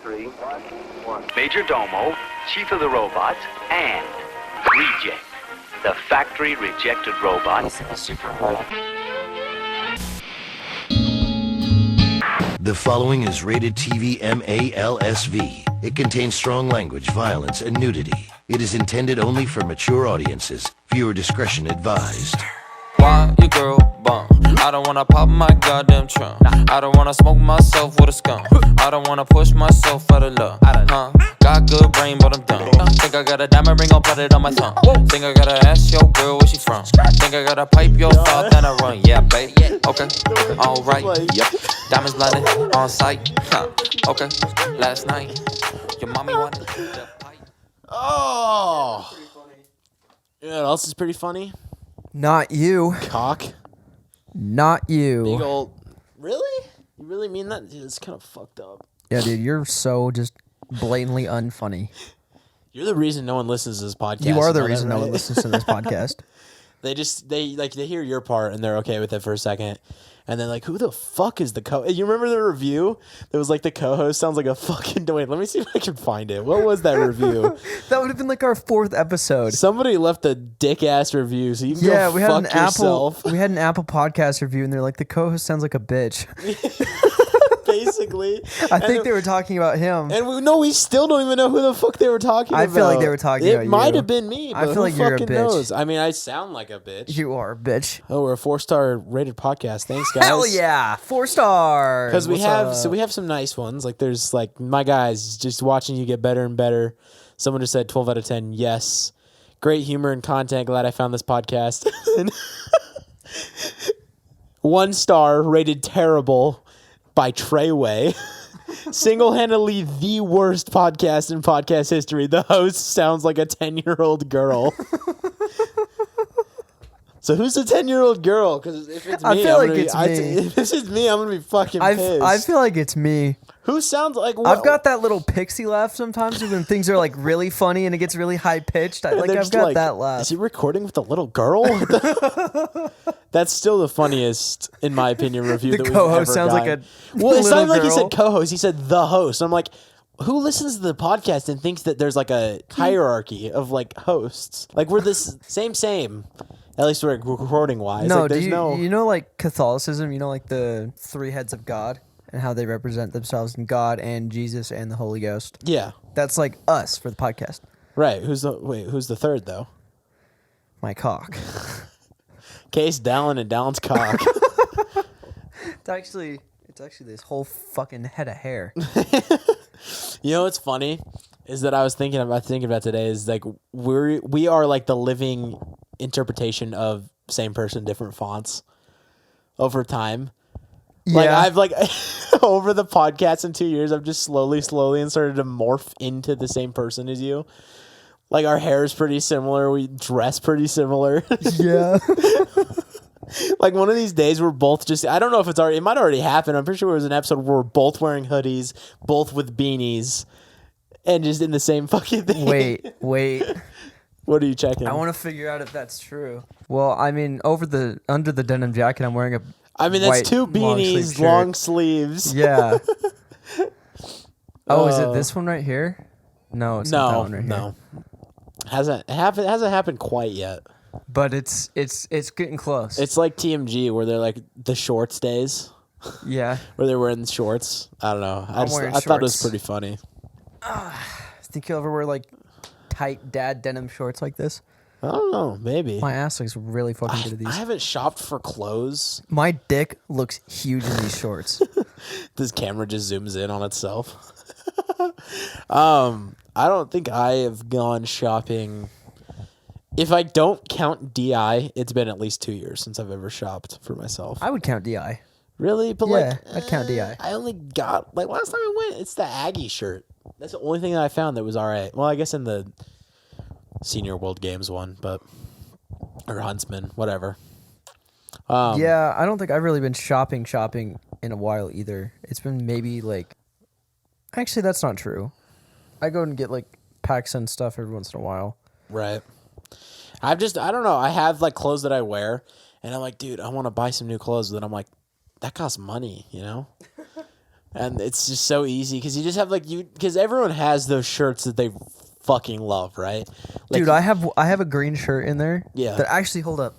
3, 1. Major Domo, Chief of the Robots, and Reject, the factory rejected robot. The following is rated TV MALSV. It contains strong language, violence, and nudity. It is intended only for mature audiences. Viewer discretion advised. Why your girl bum? I don't wanna pop my goddamn trunk. I don't wanna smoke myself with a skunk. I don't wanna push myself out of love. Got good brain, but I'm dumb. Think I got a diamond ring, I'll put it on my thumb. Think I gotta ask your girl where she from. Think I gotta pipe your thought, then I run. Yeah, babe. Okay. Alright. Yep. Diamonds blinded on sight. Okay. Last night, your mommy wanted the pipe. Oh. You know what else is pretty funny? Not you. Cock. Not you. Big old. Really? You really mean that? Dude, it's kind of fucked up. Yeah, dude, you're so just blatantly unfunny. You're the reason no one listens to this podcast. You are the know reason that, no right? one listens to this podcast. They hear your part and they're okay with it for a second. And then like, who the fuck is the You remember the review? That was like the co-host sounds like a fucking... Wait, let me see if I can find it. What was that review? That would have been like our 4th episode. Somebody left a dick-ass review, so you can Yeah, go we had fuck yourself. We had an Apple podcast review, and they're like, the co-host sounds like a bitch. Basically. I think they were talking about him. And we still don't even know who the fuck they were talking about. I feel like they were talking about It you. might have been me, but I feel who like you're a fucking bitch. knows? I mean, I sound like a bitch. You are a bitch. Oh, we're a 4-star rated podcast. Thanks, guys. Hell yeah, 4 stars. Because we What's up? have some nice ones. Like there's like my guys just watching you get better and better. Someone just said 12 out of 10. Yes, great humor and content. Glad I found this podcast. 1 star rated terrible by Treyway. Single-handedly the worst podcast in podcast history. The host sounds like a 10-year-old girl. So who's the 10-year-old girl? Because if it's me, I feel like it's me. If this is me, I'm gonna be fucking pissed. I feel like it's me. Who sounds like? I've got that little pixie laugh sometimes when things are like really funny and it gets really high pitched. I've got that laugh. Is he recording with a little girl? That's still the funniest, in my opinion, review The that we've co-host ever sounds like gotten. a Well, it's not little like he girl. said co-host. He said the host. I'm like, who listens to the podcast and thinks that there's like a hierarchy of like hosts? Like we're this same. At least we're recording wise. No, like, there's you know like Catholicism, you know like the 3 heads of God and how they represent themselves in God and Jesus and the Holy Ghost. Yeah. That's like us for the podcast. Right. Who's the third though? My cock. Case Dallin and Dallin's cock. It's actually this whole fucking head of hair. You know what's funny is that I was thinking about today is like we are like the living interpretation of same person, different fonts over time. Yeah. Like I've like over the podcast in 2 years, I've just slowly and started to morph into the same person as you. Like our hair is pretty similar. We dress pretty similar. Yeah. Like one of these days we're both just, I don't know if it might already happen. I'm pretty sure it was an episode where we're both wearing hoodies, both with beanies, and just in the same fucking thing. Wait. What are you checking? I want to figure out if that's true. Well, I mean, under the denim jacket, I'm wearing a that's white, 2 beanies, long sleeves. Yeah. Oh, is it this one right here? No, it's not that one right here. No. Hasn't happened quite yet. But it's getting close. It's like TMG where they're like the shorts days. Yeah. Where they're wearing shorts. I don't know. I thought it was pretty funny. Think you'll ever wear like tight dad denim shorts like this? I don't know. Maybe. My ass looks really fucking good at these. I haven't shopped for clothes. My dick looks huge in these shorts. This camera just zooms in on itself. I don't think I have gone shopping. If I don't count DI, it's been at least 2 years since I've ever shopped for myself. I would count DI. Really? But Yeah, I'd count DI. I only got, like, last time I went, it's the Aggie shirt. That's the only thing that I found that was all right. Well, I guess in the Senior World Games one, or Huntsman, whatever. Yeah, I don't think I've really been shopping in a while either. It's been maybe like... Actually, that's not true. I go and get like packs and stuff every once in a while. Right. I don't know. I have like clothes that I wear, and I'm like, dude, I want to buy some new clothes. But then I'm like, that costs money, you know? And it's just so easy because you just have because everyone has those shirts that they fucking love, right? Like, Dude, I have a green shirt in there. Yeah. That actually hold up.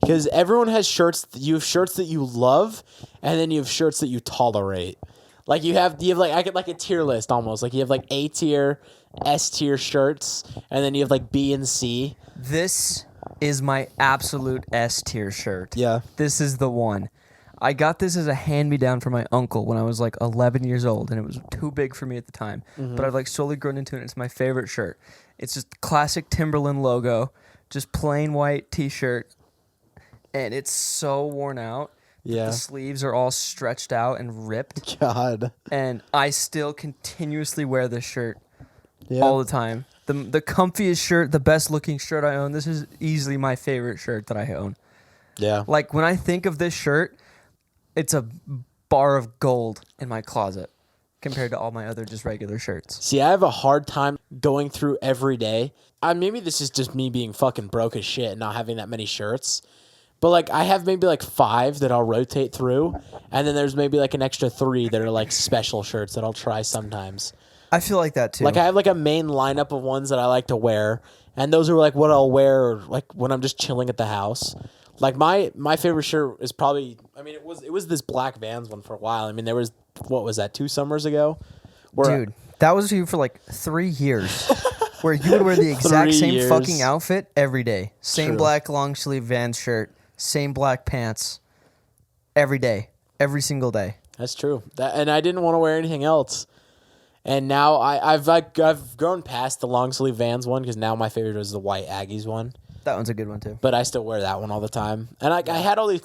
Because everyone has shirts. You have shirts that you love, and then you have shirts that you tolerate. Like you have like I get like a tier list almost. Like you have like A tier, S tier shirts, and then you have like B and C. This is my absolute S tier shirt. Yeah. This is the one. I got this as a hand-me-down from my uncle when I was like 11 years old, and it was too big for me at the time. But I've like slowly grown into it. It's my favorite shirt. It's just classic Timberland logo, just plain white T-shirt, and it's so worn out. Yeah. The sleeves are all stretched out and ripped, God. and I still continuously wear this shirt Yeah. all the time. The comfiest shirt, the best looking shirt I own. This is easily my favorite shirt that I own. Yeah. Like when I think of this shirt, it's a bar of gold in my closet compared to all my other just regular shirts. See, I have a hard time going through every day. Maybe this is just me being fucking broke as shit and not having that many shirts. But like I have maybe like 5 that I'll rotate through, and then there's maybe like an extra 3 that are like special shirts that I'll try sometimes. I feel like that too. Like I have like a main lineup of ones that I like to wear, and those are like what I'll wear like when I'm just chilling at the house. Like my favorite shirt is probably, I mean, it was this black Vans one for a while. I mean, there was, what was that, 2 summers ago? Dude, that was you for like 3 years, where you would wear the exact 3 same years. fucking outfit every day. Same True. black long sleeve Vans shirt, same black pants, every day, every single day. That's true. And I didn't want to wear anything else. And now I've grown past the long sleeve Vans one because now my favorite is the white Aggies one. That one's a good one too. But I still wear that one all the time. And I had all these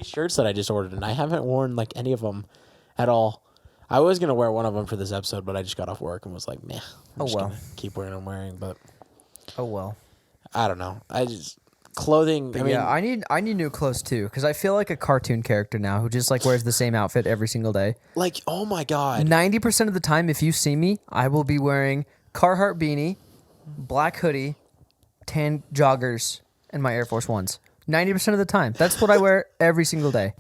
shirts that I just ordered, and I haven't worn like any of them at all. I was gonna wear one of them for this episode, but I just got off work and was like, meh. I'm just gonna keep wearing what I'm wearing. But Oh well. I don't know. Clothing. But I need new clothes too, because I feel like a cartoon character now who just like wears the same outfit every single day. like, oh my God. 90% of the time, if you see me, I will be wearing Carhartt beanie, black hoodie, tan joggers, and my Air Force Ones. 90% of the time. That's what I wear every single day.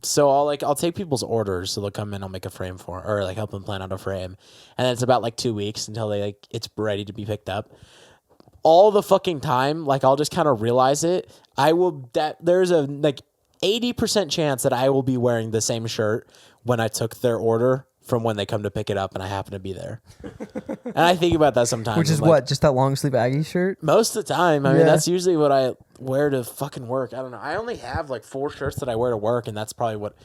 So I'll take people's orders, so they'll come in, I'll make a frame or like help them plan out a frame, and then it's about like 2 weeks until it's ready to be picked up. All the fucking time, like I'll just kind of realize it. There's a like 80% chance that I will be wearing the same shirt when I took their order from when they come to pick it up and I happen to be there. And I think about that sometimes. Which is what? Just that long sleeve Aggie shirt? Most of the time. I mean, Yeah. that's usually what I wear to fucking work. I don't know. I only have like 4 shirts that I wear to work, and that's probably what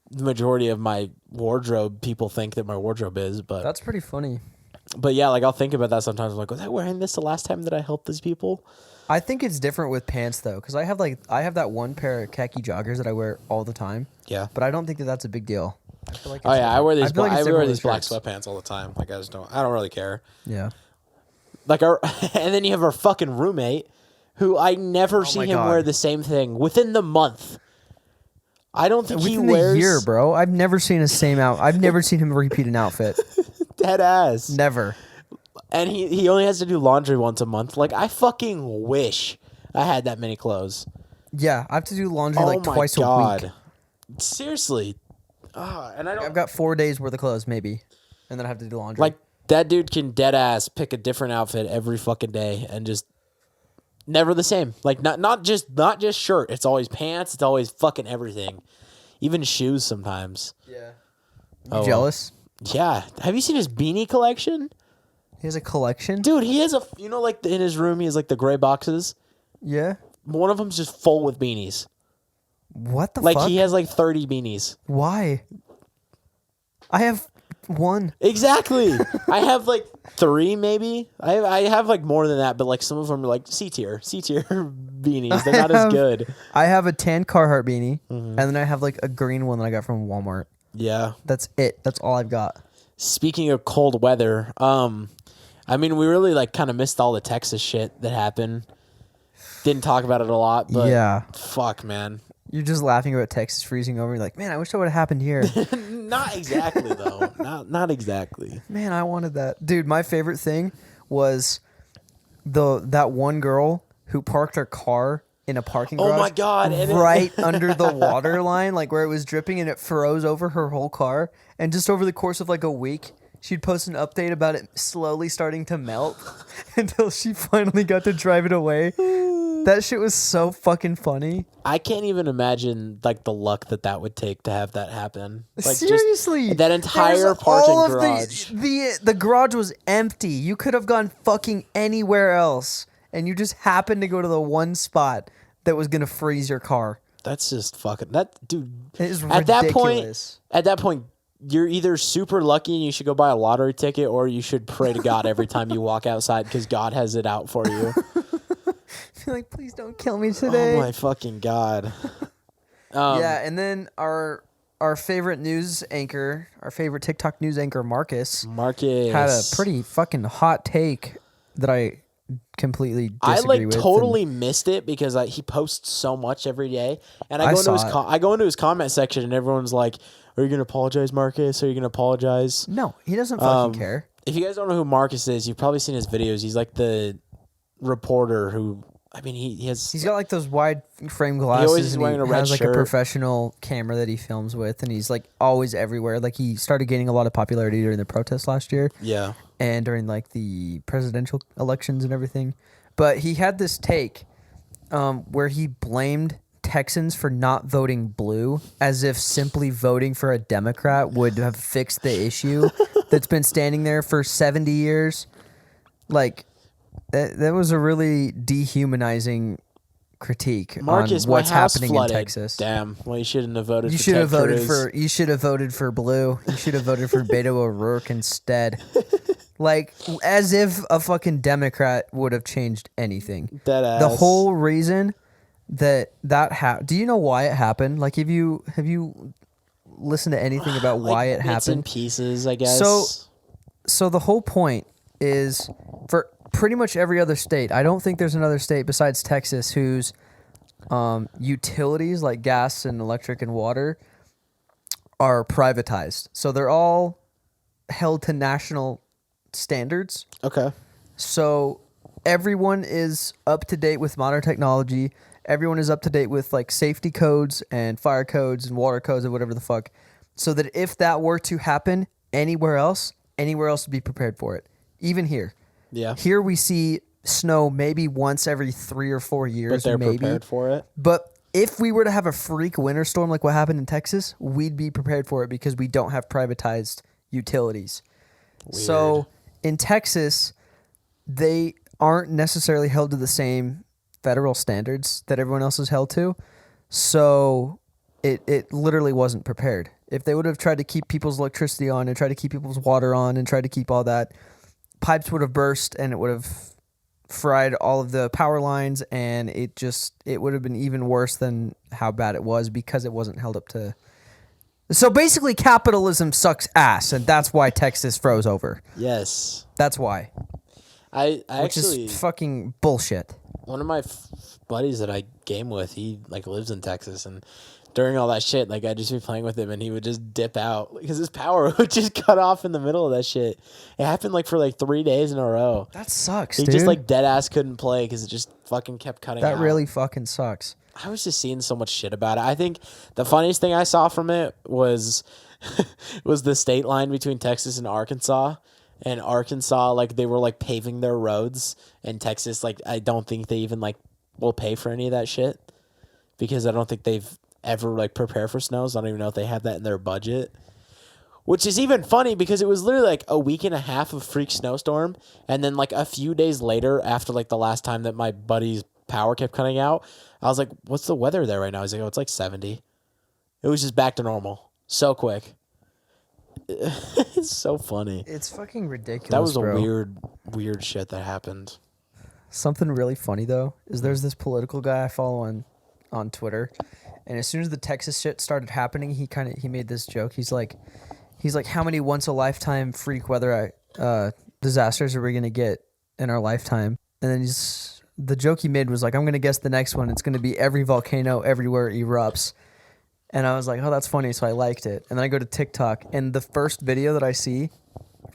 the majority of my wardrobe people think that my wardrobe is. But That's pretty funny. But yeah, like I'll think about that sometimes. I'm like, was I wearing this the last time that I helped these people? I think it's different with pants though, because I have that one pair of khaki joggers that I wear all the time. Yeah. But I don't think that that's a big deal. I feel like Oh it's yeah, I different. wear these. feel like it's I different wear with these black shirts. sweatpants all the time. Like I don't really care. Yeah. Like and then you have our fucking roommate, who I never see my him God. wear the same thing within the month. I don't think he Within wears the year, bro. I've never seen I've never seen him repeat an outfit. dead ass. Never. And he only has to do laundry once a month. Like I fucking wish I had that many clothes. Yeah, I have to do laundry Oh like my twice a God. week. Seriously. And I don't I've got 4 days worth of clothes maybe, and then I have to do laundry. like that dude can dead ass pick a different outfit every fucking day and just never the same. Like not just shirt. It's always pants. It's always fucking everything. Even shoes sometimes. yeah. Oh, well. Jealous? Yeah. Have you seen his beanie collection? He has a collection. Dude, he has like in his room he has like the gray boxes. Yeah. One of them's just full with beanies. What the Like fuck? he has like 30 beanies. Why? I have one. Exactly. I have like 3 maybe. I have like more than that, but like some of them are like C tier beanies. They're not as good. I have a tan Carhartt beanie, and then I have like a green one that I got from Walmart. Yeah. That's it. That's all I've got. Speaking of cold weather, I mean we really like kind of missed all the Texas shit that happened. Didn't talk about it a lot, but Yeah. fuck, man. You're just laughing about Texas freezing over. You're like, man, I wish that would have happened here. Not exactly though. Not exactly. Man, I wanted that. Dude, my favorite thing was that one girl who parked her car in a parking Oh garage. my God. And right under the water line, like where it was dripping, and it froze over her whole car. And just over the course of like a week, she'd post an update about it slowly starting to melt until she finally got to drive it away. That shit was so fucking funny. I can't even imagine like the luck that would take to have that happen. Like, Seriously, just that entire There's parking all of garage. The garage was empty. You could have gone fucking anywhere else, and you just happened to go to the one spot that was gonna freeze your car. That's just fucking dude. It is At ridiculous. that point, you're either super lucky and you should go buy a lottery ticket, or you should pray to God every time you walk outside because God has it out for you. You're like, please don't kill me today. Oh my fucking God. Yeah, and then our favorite news anchor, our favorite TikTok news anchor, Marcus had a pretty fucking hot take that I completely disagree with. Totally missed it because he posts so much every day, and I go into his comment section, and everyone's like, "Are you gonna apologize, Marcus? Are you gonna apologize?" No, he doesn't fucking care. If you guys don't know who Marcus is, you've probably seen his videos. He's like the reporter who. I mean, he's got like those wide frame glasses. He always is wearing a red has like shirt. a professional camera that he films with, and he's like always everywhere. Like he started gaining a lot of popularity during the protests last year. Yeah. And during like the presidential elections and everything. But he had this take where he blamed Texans for not voting blue, as if simply voting for a Democrat would have fixed the issue that's been standing there for 70 years. Like, that was a really dehumanizing critique Marcus, on what's my house happening flooded. in Texas. Damn. Well, you shouldn't have voted. You for should have Ted voted Cruz. for. You should have voted for blue. You should have voted for Beto O'Rourke instead. Like, as if a fucking Democrat would have changed anything. Deadass. The whole reason that do you know why it happened? Like, have you listened to anything about why it bits happened? and pieces, I guess. So the whole point is for pretty much every other state. I don't think there's another state besides Texas whose utilities like gas and electric and water are privatized. So they're all held to national standards. Okay. So everyone is up to date with modern technology. Everyone is up to date with like safety codes and fire codes and water codes and whatever the fuck. So that if that were to happen anywhere else would be prepared for it. Even here. Yeah. Here we see snow maybe once every 3 or 4 years. But they're maybe prepared for it. But if we were to have a freak winter storm like what happened in Texas, we'd be prepared for it because we don't have privatized utilities. Weird. So in Texas, they aren't necessarily held to the same federal standards that everyone else is held to. So it literally wasn't prepared. If they would have tried to keep people's electricity on and tried to keep people's water on and tried to keep all that, pipes would have burst and it would have fried all of the power lines, and it would have been even worse than how bad it was because it wasn't held up to. So basically capitalism sucks ass, and that's why Texas froze over. Yes. That's why. I Which actually is fucking bullshit. one of my buddies that I game with, he like lives in Texas, and during all that shit, like I'd just be playing with him and he would just dip out because his power would just cut off in the middle of that shit. It happened like for like 3 days in a row. That sucks, He dude. just like dead ass couldn't play because it just fucking kept cutting out. That really fucking sucks. I was just seeing so much shit about it. I think the funniest thing I saw from it was the state line between Texas and Arkansas. And Arkansas, like they were like paving their roads, and Texas, like I don't think they even like will pay for any of that shit because I don't think they've ever like prepare for snows. I don't even know if they have that in their budget. Which is even funny because it was literally like a week and a half of freak snowstorm, and then like a few days later, after like the last time that my buddy's power kept cutting out, I was like, "What's the weather there right now?" He's like, "Oh, it's like 70." It was just back to normal so quick. It's so funny. It's fucking ridiculous. That was bro. a weird shit that happened. Something really funny though is there's this political guy I follow on Twitter, and as soon as the Texas shit started happening, he made this joke. He's like, how many once a lifetime freak weather disasters are we gonna get in our lifetime? And then the joke he made was like, I'm gonna guess the next one. It's gonna be every volcano everywhere erupts. And I was like, oh, that's funny, so I liked it. And then I go to TikTok, and the first video that I see,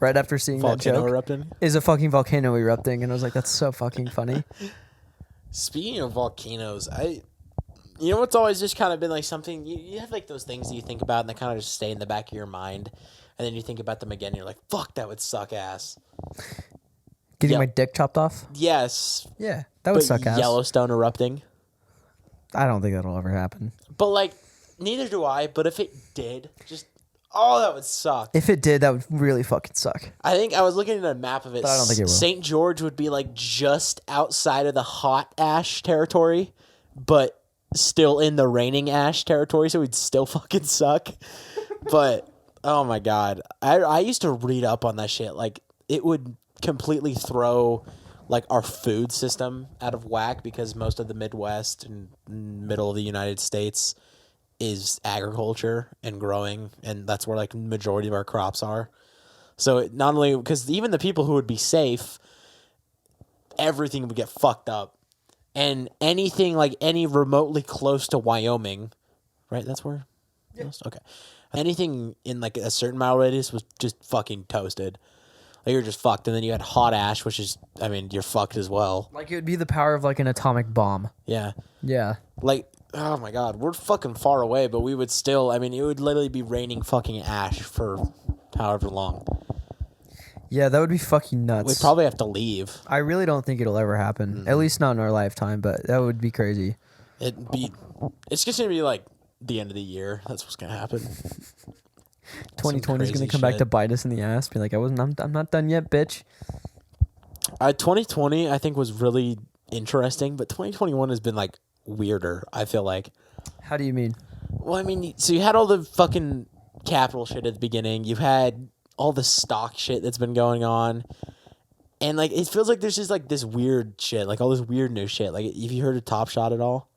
right after seeing Volcano that joke, erupting? is a fucking volcano erupting. And I was like, that's so fucking funny. Speaking of volcanoes, you know what's always just kind of been like something you have like those things that you think about and they kind of just stay in the back of your mind, and then you think about them again and you're like, fuck, that would suck ass. Getting my dick chopped off? Yes. Yeah, that would suck ass. Yellowstone erupting. I don't think that'll ever happen. But like, neither do I, but if it did, that would suck. If it did, that would really fucking suck. I think I was looking at a map of it. But I don't think it will. St. George would be like just outside of the hot ash territory, but still in the raining ash territory, so it'd still fucking suck. But oh my god, I used to read up on that shit. Like, it would completely throw like our food system out of whack because most of the Midwest and middle of the United States is agriculture and growing, and that's where like majority of our crops are. So it not only because even the people who would be safe, everything would get fucked up, and anything like any remotely close to Wyoming, right? That's where. Yeah. Okay. Anything in like a certain mile radius was just fucking toasted. Like, you're just fucked, and then you had hot ash, which is, I mean, you're fucked as well. Like, it would be the power of like an atomic bomb. Yeah. Yeah. Like, oh my god, we're fucking far away, but we would still, I mean, it would literally be raining fucking ash for however long. Yeah, that would be fucking nuts. We'd probably have to leave. I really don't think it'll ever happen. At least not in our lifetime, but that would be crazy. It's just gonna be like the end of the year. That's what's gonna happen. 2020 is gonna come back to bite us in the ass. Be like, I'm not done yet, bitch. 2020, I think, was really interesting, but 2021 has been like weirder. I feel like. How do you mean? Well, I mean, so you had all the fucking Capitol shit at the beginning. You had all the stock shit that's been going on, and like it feels like there's just like this weird shit, like all this weird new shit. Like, have you heard of Top Shot at all?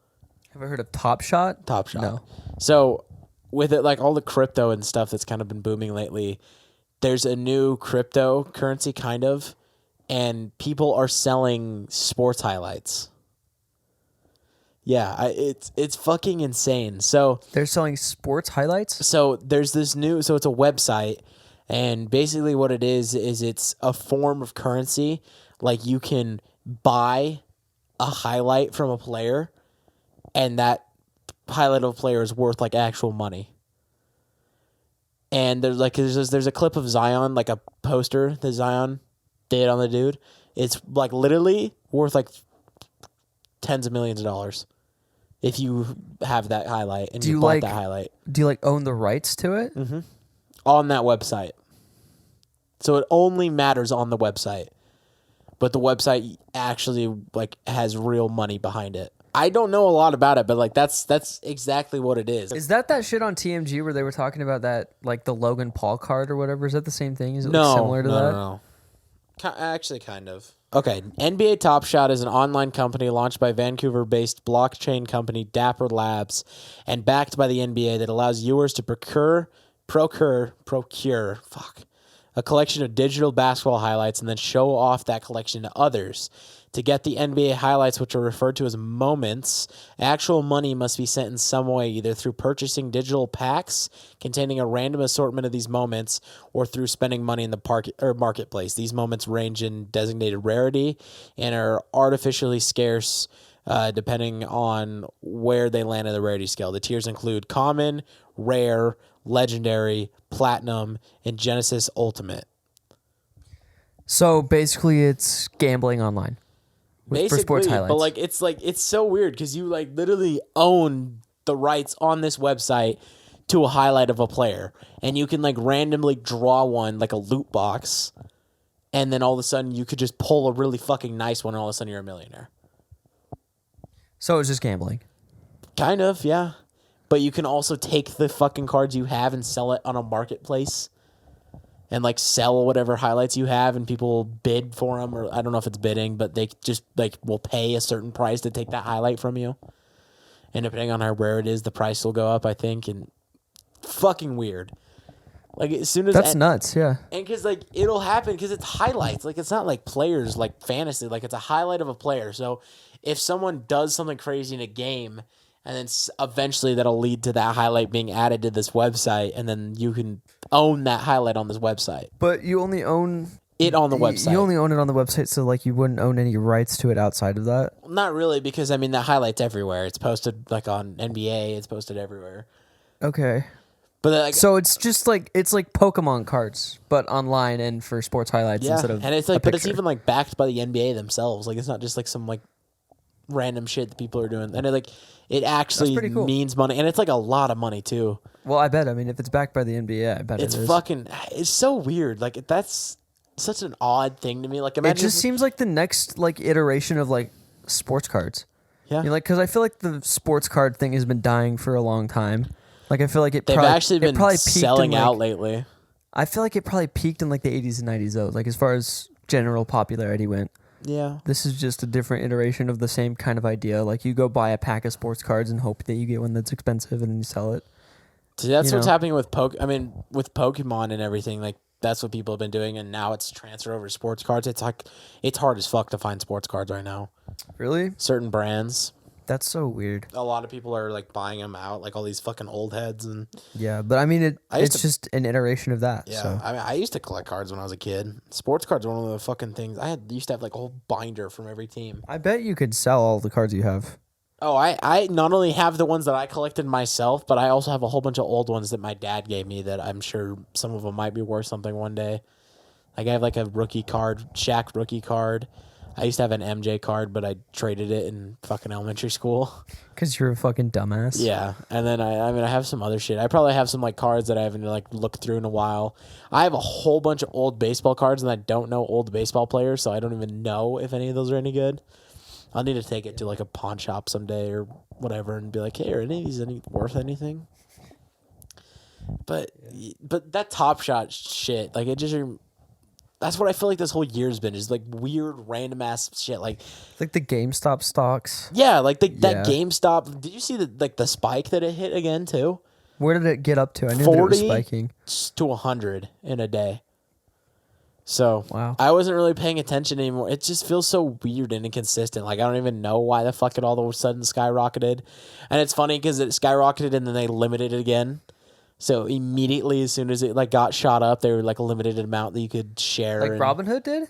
Have I heard of Top Shot? Top Shot. No. So with it, like all the crypto and stuff that's kind of been booming lately, there's a new cryptocurrency kind of, and people are selling sports highlights. Yeah, it's fucking insane. So they're selling sports highlights? So there's this new, so it's a website, and basically what it is it's a form of currency. Like, you can buy a highlight from a player, and that highlight of a player is worth like actual money. And there's a clip of Zion, like a poster that Zion did on the dude. It's like literally worth like tens of millions of dollars if you have that highlight and you bought that highlight. Do you like own the rights to it? Mm-hmm. On that website. So it only matters on the website, but the website actually like has real money behind it. I don't know a lot about it, but like that's exactly what it is. Is that shit on TMG where they were talking about that, like the Logan Paul card or whatever? Is that the same thing? Is it like similar to that? No. Actually, kind of. Okay, NBA Top Shot is an online company launched by Vancouver-based blockchain company Dapper Labs and backed by the NBA that allows viewers to procure a collection of digital basketball highlights and then show off that collection to others. To get the NBA highlights, which are referred to as moments, actual money must be sent in some way, either through purchasing digital packs containing a random assortment of these moments or through spending money in the marketplace. These moments range in designated rarity and are artificially scarce depending on where they land in the rarity scale. The tiers include common, rare, legendary, platinum, and Genesis Ultimate. So basically it's gambling online. For sports highlights. But it's so weird because you like literally own the rights on this website to a highlight of a player, and you can like randomly draw one like a loot box, and then all of a sudden you could just pull a really fucking nice one, and all of a sudden you're a millionaire. So it's just gambling. Kind of, yeah. But you can also take the fucking cards you have and sell it on a marketplace. And like sell whatever highlights you have, and people bid for them, or I don't know if it's bidding, but they just like will pay a certain price to take that highlight from you. And depending on how rare it is, the price will go up, I think. And fucking weird. Like as soon as that's nuts, yeah. And because like it'll happen because it's highlights. Like it's not like players like fantasy. Like it's a highlight of a player. So if someone does something crazy in a game, and then eventually that'll lead to that highlight being added to this website, and then you can own that highlight on this website. But you only own it on the website. You only own it on the website, so like you wouldn't own any rights to it outside of that. Not really, because I mean that highlights everywhere. It's posted like on NBA. It's posted everywhere. Okay. But like, So it's just like Pokemon cards, but online and for sports highlights yeah, instead of and it's like, a but it's picture. even like backed by the NBA themselves. Like it's not just like some like random shit that people are doing, and it actually pretty cool. means money, and it's like a lot of money too. Well, I bet. I mean, if it's backed by the NBA, I bet It's it is. fucking. It's so weird. Like that's such an odd thing to me. Like It imagine just seems like the next like iteration of like sports cards. yeah. Like, because I feel like the sports card thing has been dying for a long time. Like, I feel like They've actually been selling out like, lately. I feel like it probably peaked in like the 80s and 90s though. Like as far as general popularity went. Yeah. This is just a different iteration of the same kind of idea. Like you go buy a pack of sports cards and hope that you get one that's expensive and then you sell it. See, that's You what's know? happening with with Pokemon and everything. Like that's what people have been doing, and now it's transferred over to sports cards. It's like it's hard as fuck to find sports cards right now. Really? Certain brands, That's so weird. a lot of people are like buying them out, like all these fucking old heads and Yeah, but I mean, I used it's to- just an iteration of that. yeah. So. I mean, I used to collect cards when I was a kid. Sports cards were one of the fucking things used to have like a whole binder from every team. I bet you could sell all the cards you have. Oh, I not only have the ones that I collected myself, but I also have a whole bunch of old ones that my dad gave me that I'm sure some of them might be worth something one day. Like I have like a rookie card, Shaq rookie card. I used to have an MJ card, but I traded it in fucking elementary school. Because you're a fucking dumbass. Yeah, and then I have some other shit. I probably have some like cards that I haven't like looked through in a while. I have a whole bunch of old baseball cards, and I don't know old baseball players, so I don't even know if any of those are any good. I'll need to take it to like a pawn shop someday or whatever, and be like, "Hey, are any of these worth anything?" But that Top Shot shit, like it just. That's what I feel like this whole year's been, is like weird random ass shit. Like Like the GameStop stocks. yeah, like that Yeah. GameStop. Did you see the spike that it hit again too? Where did it get up to? I knew that it was 40 spiking. to 100 in a day. So Wow. I wasn't really paying attention anymore. It just feels so weird and inconsistent. Like I don't even know why the fuck it all of a sudden skyrocketed. And it's funny because it skyrocketed and then they limited it again. So immediately, as soon as it like got shot up, they were like a limited amount that you could share. Like and, Robinhood did?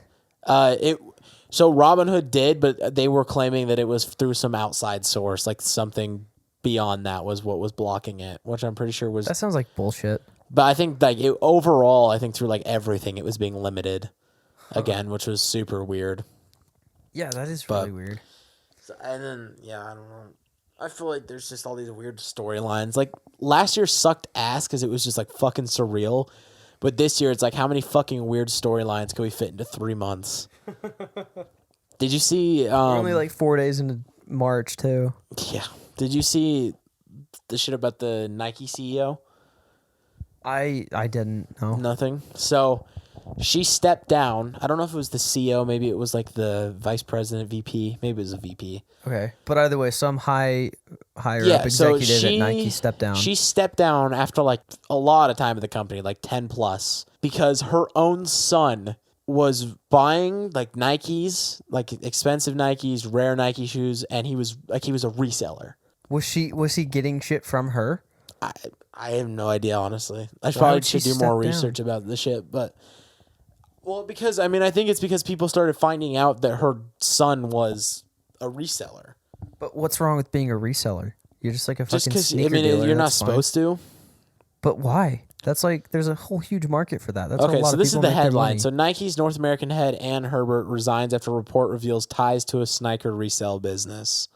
So Robinhood did, but they were claiming that it was through some outside source, like something beyond that was what was blocking it, which I'm pretty sure was. That sounds like bullshit. But I think like overall, I think through like everything, it was being limited again, which was super weird. Yeah, that is But- really weird. So, and then I don't know. I feel like there's just all these weird storylines. Like last year sucked ass because it was just like fucking surreal. But this year it's like how many fucking weird storylines can we fit into 3 months? Did you see? We're only like 4 days into March too. Yeah. Did you see the shit about the Nike CEO? I didn't know. Nothing. So she stepped down. I don't know if it was the CEO. Maybe it was like the vice president, VP. Maybe it was a VP. Okay, but either way, some higher Yeah, up so executive at Nike stepped down. She stepped down after like a lot of time at the company, like 10 plus, because her own son was buying like Nikes, like expensive Nikes, rare Nike shoes, and he was a reseller. Was he getting shit from her? I have no idea, honestly. I Why probably would she should do more step down? research about the shit, but because I mean, I think it's because people started finding out that her son was a reseller. But what's wrong with being a reseller? You're just like a Just fucking because sneaker I mean, dealer. you're not that's fine. supposed to. But why? That's like there's a whole huge market for that. That's Okay, a lot so of this is people the make their headline. money. So Nike's North American head Ann Herbert resigns after report reveals ties to a sneaker resale business.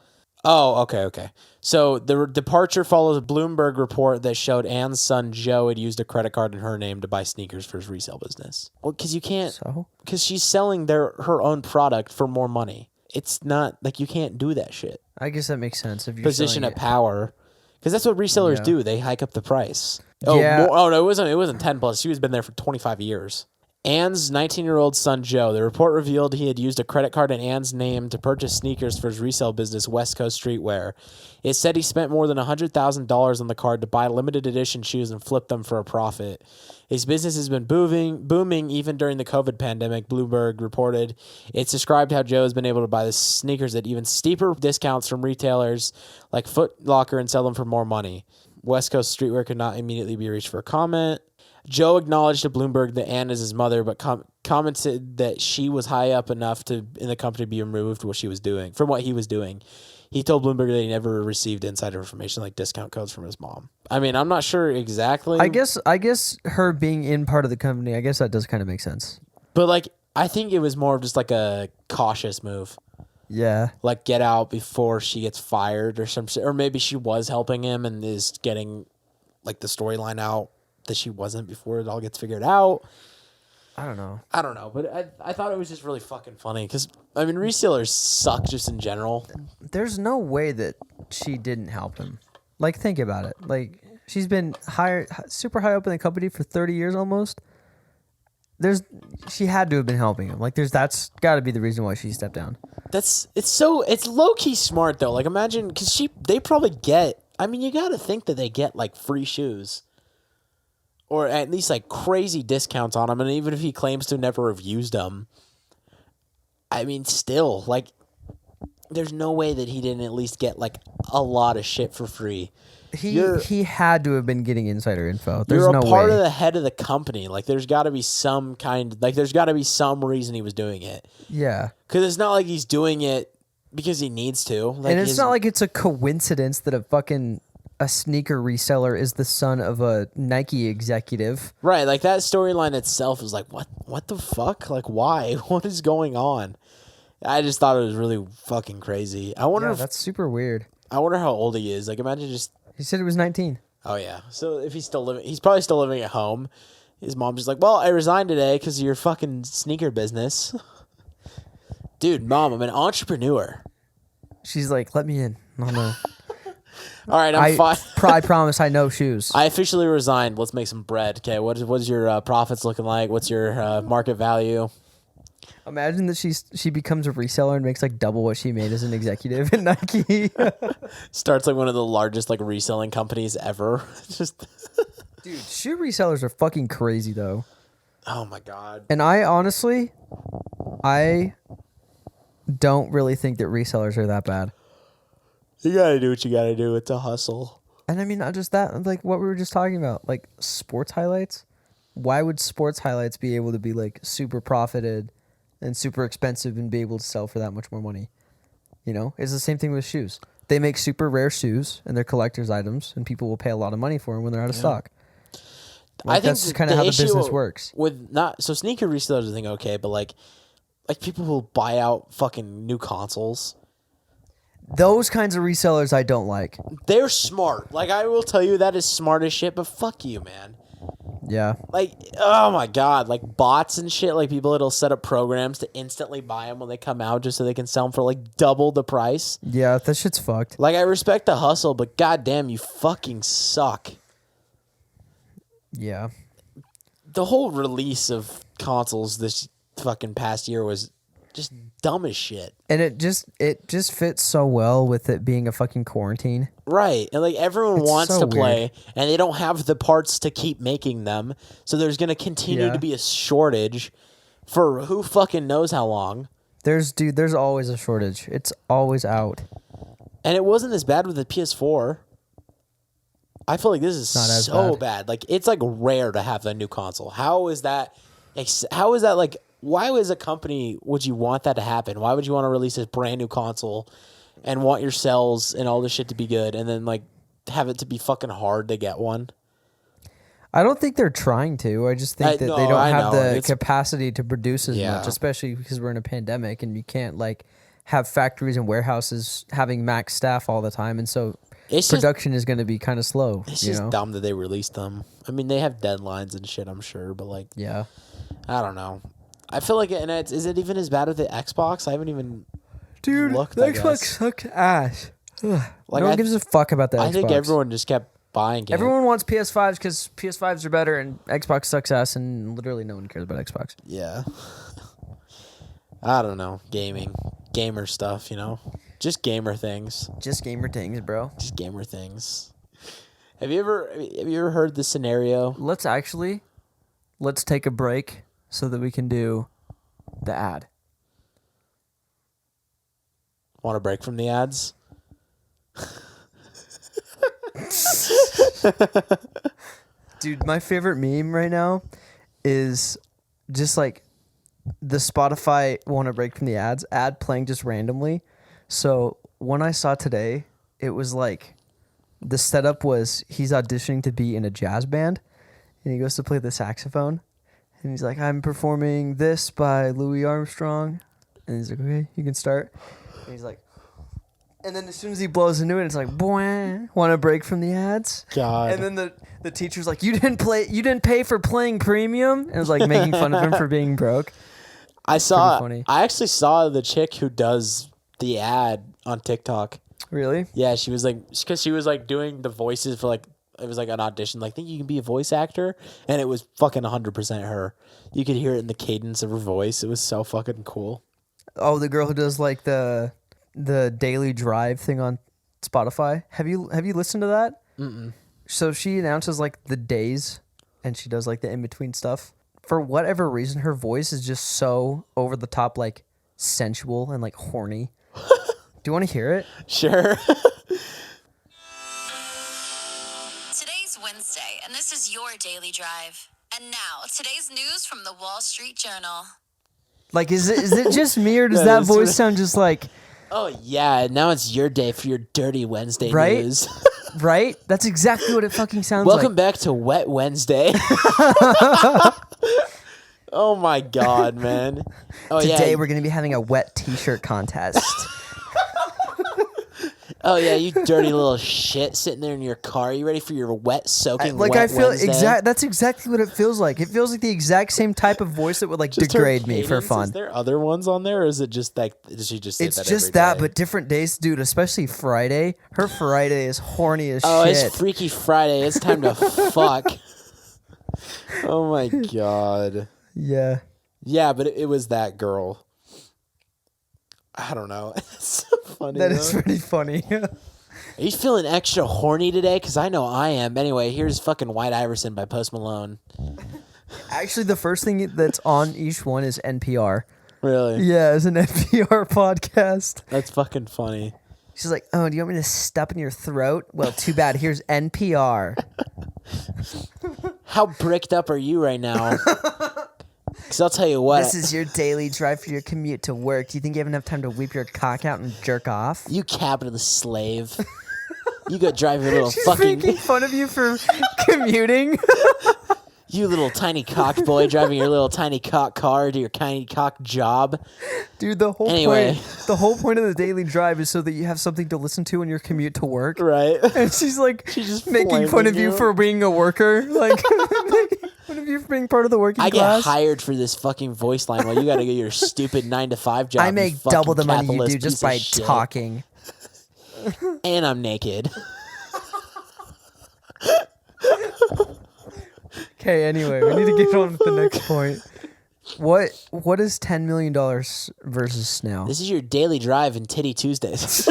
Oh, okay. So the departure follows a Bloomberg report that showed Ann's son Joe had used a credit card in her name to buy sneakers for his resale business. Well, because you can't, So because she's selling her own product for more money. It's not like you can't do that shit. I guess that makes sense if you're Position selling of power, because that's what resellers Yeah. do. They hike up the price. Oh, Yeah. no, it wasn't 10 plus. She was been there for 25 years. Ann's 19-year-old son, Joe. The report revealed he had used a credit card in Ann's name to purchase sneakers for his resale business, West Coast Streetwear. It said he spent more than $100,000 on the card to buy limited edition shoes and flip them for a profit. His business has been booming even during the COVID pandemic, Bloomberg reported. It's described how Joe has been able to buy the sneakers at even steeper discounts from retailers like Foot Locker and sell them for more money. West Coast Streetwear could not immediately be reached for a comment. Joe acknowledged to Bloomberg that Ann is his mother, but commented that she was high up enough in the company to be removed what she was doing from what he was doing. He told Bloomberg that he never received insider information like discount codes from his mom. I mean, I'm not sure exactly. I guess her being in part of the company, I guess that does kind of make sense. But like, I think it was more of just like a cautious move. Yeah. Like get out before she gets fired or some shit. Or maybe she was helping him and is getting like the storyline out that she wasn't before it all gets figured out. I don't know. But I thought it was just really fucking funny because, I mean, resellers suck just in general. There's no way that she didn't help him. Like, think about it. Like, she's been super high up in the company for 30 years almost. She had to have been helping him. Like, that's got to be the reason why she stepped down. It's low-key smart, though. Like, imagine, because they probably get, I mean, you got to think that they get, like, free shoes. Or at least, like, crazy discounts on them. And even if he claims to never have used them, I mean, still, like, there's no way that he didn't at least get, like, a lot of shit for free. He had to have been getting insider info. There's You're no a part way. of the head of the company. Like, there's got to be some reason he was doing it. Yeah. Because it's not like he's doing it because he needs to. Like, and it's not like it's a coincidence that a sneaker reseller is the son of a Nike executive. Right, like that storyline itself is like, what the fuck? Like, why? What is going on? I just thought it was really fucking crazy. I wonder that's super weird. I wonder how old he is. Like, imagine just... He said he was 19. Oh, yeah. So if he's probably still living at home. His mom's just like, well, I resigned today because of your fucking sneaker business. Dude, Mom, I'm an entrepreneur. She's like, let me in. No. All right, I'm fine. I promise I know shoes. I officially resigned. Let's make some bread. Okay, what's your profits looking like? What's your market value? Imagine that she becomes a reseller and makes like double what she made as an executive at Nike. Starts like one of the largest like reselling companies ever. Just dude, shoe resellers are fucking crazy though. Oh my god. And I honestly don't really think that resellers are that bad. You gotta do what you gotta do. It's a hustle. And I mean, not just that, like what we were just talking about, like sports highlights. Why would sports highlights be able to be like super profited and super expensive and be able to sell for that much more money? You know, it's the same thing with shoes. They make super rare shoes and they're collector's items, and people will pay a lot of money for them when they're out of stock. Like, I think that's just kind of how the business works. So sneaker resellers, I think okay, but like people who buy out fucking new consoles. Those kinds of resellers I don't like. They're smart. Like, I will tell you that is smart as shit, but fuck you, man. Yeah. Like, oh my god, like bots and shit, like people that'll set up programs to instantly buy them when they come out just so they can sell them for like double the price. Yeah, that shit's fucked. Like, I respect the hustle, but goddamn, you fucking suck. Yeah. The whole release of consoles this fucking past year was just dumb as shit. And it just fits so well with it being a fucking quarantine. Right. And like everyone wants to play and they don't have the parts to keep making them. So there's going to continue to be a shortage for who fucking knows how long. There's always a shortage. It's always out. And it wasn't as bad with the PS4. I feel like this is so bad. Like, it's like rare to have a new console. How is that like, why as a company would you want that to happen? Why would you want to release this brand new console and want your sales and all this shit to be good and then like have it to be fucking hard to get one? I don't think they're trying to. I just think that they don't have the capacity to produce as much, especially because we're in a pandemic and you can't like have factories and warehouses having max staff all the time. And so production is going to be kind of slow. It's just dumb that they released them. I mean, they have deadlines and shit, I'm sure, but like, yeah, I don't know. I feel like, is it even as bad with the Xbox? I haven't even looked. The Xbox sucks ass. Like, no one gives a fuck about the Xbox. I think everyone just kept buying it. Everyone wants PS5s because PS5s are better, and Xbox sucks ass, and literally no one cares about Xbox. Yeah. I don't know. Gamer stuff, just gamer things. Just gamer things, bro. Just gamer things. Have you ever heard the scenario? Let's take a break so that we can do the ad. Want a break from the ads? Dude, my favorite meme right now is just like the Spotify want to break from the ads ad playing just randomly. So one I saw today, it was like the setup was he's auditioning to be in a jazz band, and he goes to play the saxophone, and he's like, I'm performing this by Louis Armstrong, and he's like, okay, you can start, and he's like, and then as soon as he blows into it, it's like, boing, want to break from the ads? God. And then the teacher's like, you didn't pay for playing premium, and it was like making fun of him for being broke. I funny. actually saw the chick who does the ad on TikTok. Really? Yeah, she was like, because she was like doing the voices for like, it was like an audition, like, think you can be a voice actor? And it was fucking 100% her. You could hear it in the cadence of her voice. It was so fucking cool. Oh, the girl who does like the daily drive thing on Spotify. Have you listened to that? Mm-mm. So she announces like the days, and she does like the in between stuff. For whatever reason, her voice is just so over the top, like sensual and like horny. Do you want to hear it? Sure. Today's Wednesday, and this is your Daily Drive. And now, today's news from the Wall Street Journal. Like, is it just me, or does that voice sound just like... Oh, yeah, now it's your day for your Dirty Wednesday right? news. Right? That's exactly what it fucking sounds Welcome like. back to Wet Wednesday. Oh, my God, man. Oh, Today we're going to be having a wet t-shirt contest. Oh, yeah, you dirty little shit sitting there in your car. You ready for your wet, soaking wet I feel Wednesday? that's exactly what it feels like. It feels like the exact same type of voice that would like Just degrade me for cadence? fun. Is there other ones on there, or is it just like, does she just say It's that just every that, day? but different days, dude. Especially Friday. Her Friday is horny as Oh, shit. it's Freaky Friday. It's time to fuck. Oh, my God. Yeah. Yeah, but it was that girl. I don't know. It's so funny. That is pretty funny. Are you feeling extra horny today? Because I know I am. Anyway, here's fucking White Iverson by Post Malone. Actually, the first thing that's on each one is NPR. Really? Yeah, it's an NPR podcast. That's fucking funny. She's like, oh, do you want me to step in your throat? Well, too bad. Here's NPR. How bricked up are you right now? Because I'll tell you what. This is your daily drive for your commute to work. Do you think you have enough time to whip your cock out and jerk off? You capitalist slave. You go drive your little She's fucking... making fun of you for commuting. You little tiny cock boy driving your little tiny cock car to your tiny cock job. Dude, the whole Anyway. point of the daily drive is so that you have something to listen to in your commute to work. Right. And she's like, She's just making fun flaming of you you. for being a worker. Like, making fun of you for being part of the working I class. get hired for this fucking voice line while you got to get your stupid 9-to-5 job. I you make fucking double the money you capitalist do just piece by of shit. talking. And I'm naked. Okay, anyway, we need to get on with the next point. What is $10 million versus snail? This is your daily drive in Titty Tuesdays.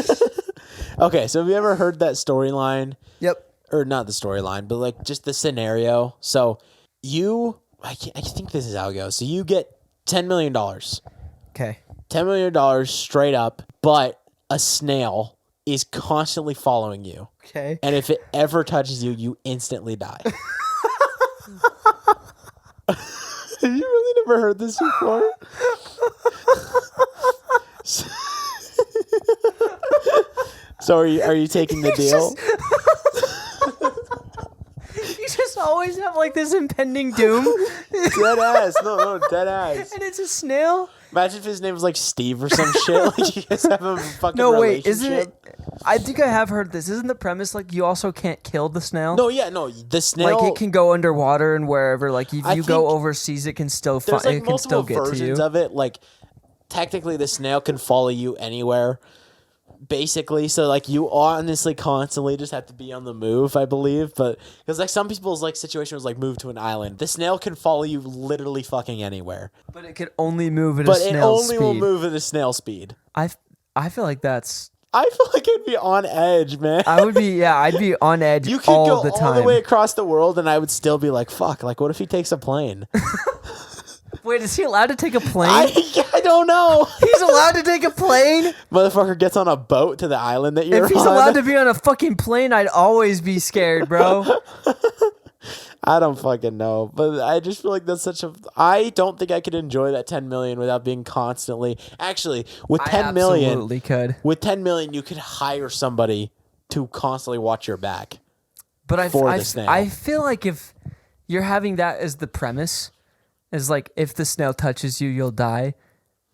Okay, so have you ever heard that storyline? Yep. Or not the storyline, but like just the scenario. So I think this is how it goes. So you get $10 million. Okay. $10 million straight up, but a snail is constantly following you. Okay. And if it ever touches you, you instantly die. Have you really never heard this before? So are you taking the deal? You just always have like this impending doom. Dead ass. No, dead ass. And it's a snail? Imagine if his name was like Steve or some shit. Like you guys have a fucking No, relationship. wait, isn't it? I think I have heard this. Isn't the premise like you also can't kill the snail? No, the snail. Like it can go underwater and wherever. Like if I you go think overseas, it can still There's like it can still multiple get to you. versions of it. Like technically, the snail can follow you anywhere. Basically, so like you honestly constantly just have to be on the move, I believe. But because like some people's like situation was like move to an island, the snail can follow you literally fucking anywhere. But it can only move at But a it snail's only speed. will move at a snail speed. I feel like that's. I feel like it'd be on edge, man. I would be. Yeah, I'd be on edge You could all go the time. all the way across the world, and I would still be like, "Fuck!" Like, what if he takes a plane? Wait, is he allowed to take a plane? I don't know. He's allowed to take a plane? Motherfucker gets on a boat to the island that you're If he's on. allowed to be on a fucking plane, I'd always be scared, bro. I don't fucking know, but I just feel like that's such a. I don't think I could enjoy that 10 million without being constantly. Actually, with 10 million, absolutely could. With 10 million, you could hire somebody to constantly watch your back. But the snail. I feel like if you're having that as the premise, is like if the snail touches you, you'll die.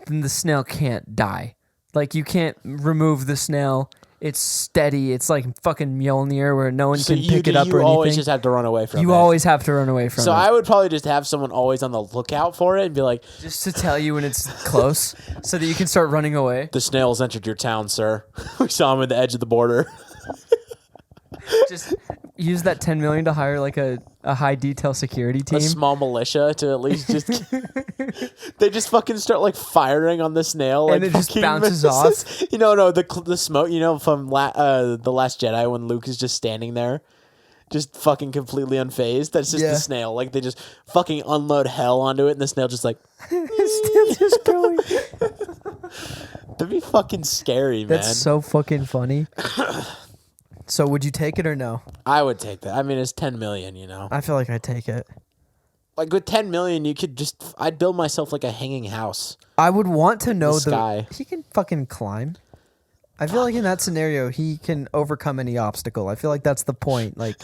Then the snail can't die. Like you can't remove the snail. It's steady. It's like fucking Mjolnir where no one can pick it up or anything. You always just have to run away from it. You always have to run away from it. So I would probably just have someone always on the lookout for it and be like... Just to tell you when it's close so that you can start running away. The snail's entered your town, sir. We saw him at the edge of the border. Just use that 10 million to hire like a high detail security team. A small militia to at least just... They just fucking start like firing on the snail. And like, it just bounces off. You know, no, the smoke, you know, from The Last Jedi when Luke is just standing there. Just fucking completely unfazed. That's just the snail. Like they just fucking unload hell onto it and the snail just like... Still just going. That'd be fucking scary, man. That's so fucking funny. So would you take it or no? I would take that. I mean, it's 10 million, you know. I feel like I'd take it. Like with 10 million, you could just... I'd build myself like a hanging house. I would want to know sky. He can fucking climb. I feel like in that scenario, he can overcome any obstacle. I feel like that's the point. Like,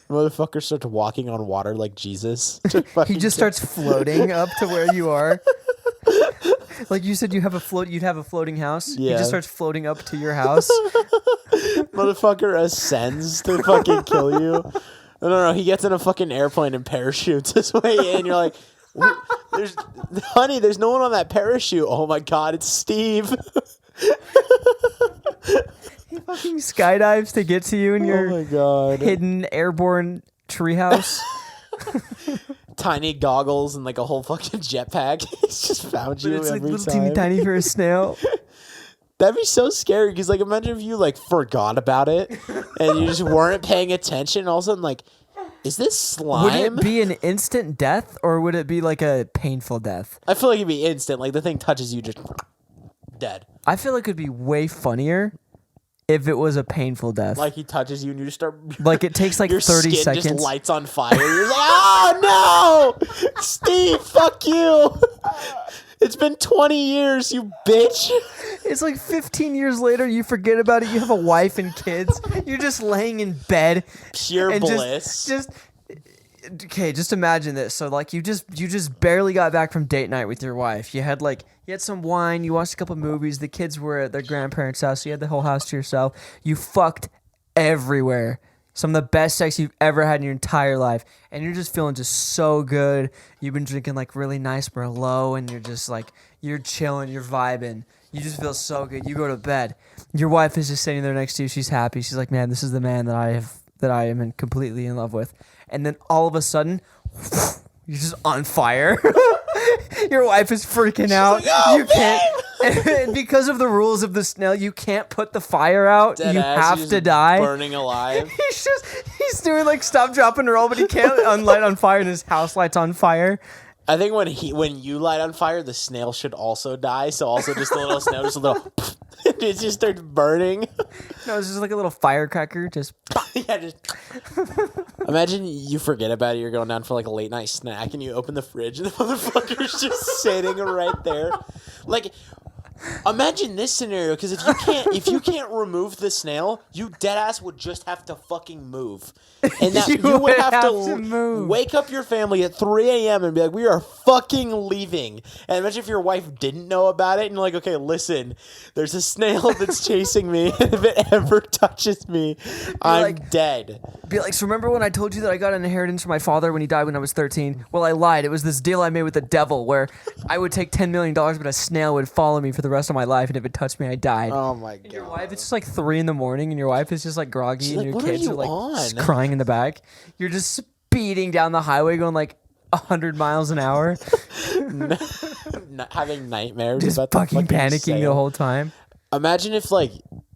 motherfucker starts walking on water like Jesus. he just starts floating up to where you are. Like you said, you'd have a floating house. Yeah. He just starts floating up to your house. Motherfucker ascends to fucking kill you. No. He gets in a fucking airplane and parachutes his way in. You're like, honey, there's no one on that parachute. Oh my God, it's Steve. He fucking skydives to get to you in your hidden airborne treehouse. Tiny goggles and like a whole fuking jetpack. He's just found you But it's like every little time. teeny tiny for a snail. That'd be so scary because, like, imagine if you, like, forgot about it and you just weren't paying attention. All of a sudden, like, is this slime? Would it be an instant death or would it be like a painful death? I feel like it'd be instant. Like, the thing touches you, just dead. I feel like it'd be way funnier if it was a painful death. Like, he touches you and you just start... Like, it takes like your 30 skin seconds. just lights on fire. You're like, oh, no! Steve, fuck you! It's been 20 years, you bitch! It's like 15 years later, you forget about it. You have a wife and kids. You're just laying in bed. Pure bliss. Okay, just imagine this. So like you just barely got back from date night with your wife. You had some wine, you watched a couple movies, the kids were at their grandparents' house, so you had the whole house to yourself. You fucked everywhere. Some of the best sex you've ever had in your entire life. And you're just feeling just so good. You've been drinking like really nice Merlot and you're just like, you're chilling, you're vibing. You just feel so good. You go to bed. Your wife is just sitting there next to you. She's happy. She's like, man, this is the man that I am completely in love with. And then all of a sudden, you're just on fire. Your wife is freaking out. Like, oh, you can't. And because of the rules of the snail, you can't put the fire out. Dead you ass, have to die. Burning alive. He's doing like stop, drop, and roll, but he can't light on fire, and his house lights on fire. I think when you light on fire, the snail should also die. So also just a little snail, just a little. It just starts burning. No, it's just like a little firecracker. Just yeah, just. Imagine you forget about it. You're going down for like a late night snack, and you open the fridge, and the motherfucker's just sitting right there. Like, imagine this scenario, because if you can't remove the snail, you deadass would just have to fucking move, and that you would have to move. Wake up your family at 3 a.m. and be like, we are fucking leaving. And imagine if your wife didn't know about it, and you're like, okay, listen, there's a snail that's chasing me, and if it ever touches me, I'm dead. Be like, so remember when I told you that I got an inheritance from my father when he died when I was 13? Well, I lied. It was this deal I made with the devil where I would take $10 million, but a snail would follow me for the rest of my life, and if it touched me, I died. Oh my god! And your wife, it's just like 3 a.m, and your wife is just like groggy, She's and like, your "What kids are are like you just on?" crying in the back. You're just speeding down the highway, going like 100 miles an hour, Having nightmares just about the fucking panicking sail. the whole time. Imagine if like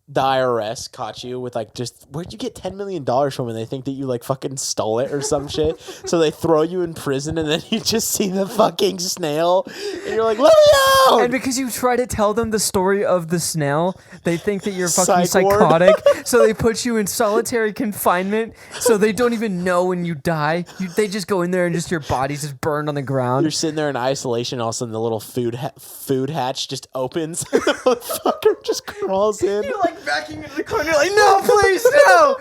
the IRS caught you with like just where'd you get $10 million from, and they think that you like fucking stole it or some shit, so they throw you in prison, and then you just see the fucking snail and you're like, let me out. And because you try to tell them the story of the snail, they think that you're fucking Psych ward. psychotic, so they put you in solitary confinement, so they don't even know when you die. They just go in there and just your body's just burned on the ground. You're sitting there in isolation, all of a sudden the little food hatch just opens and the motherfucker just crawls in. You're like backing into the corner, like, no, please, no.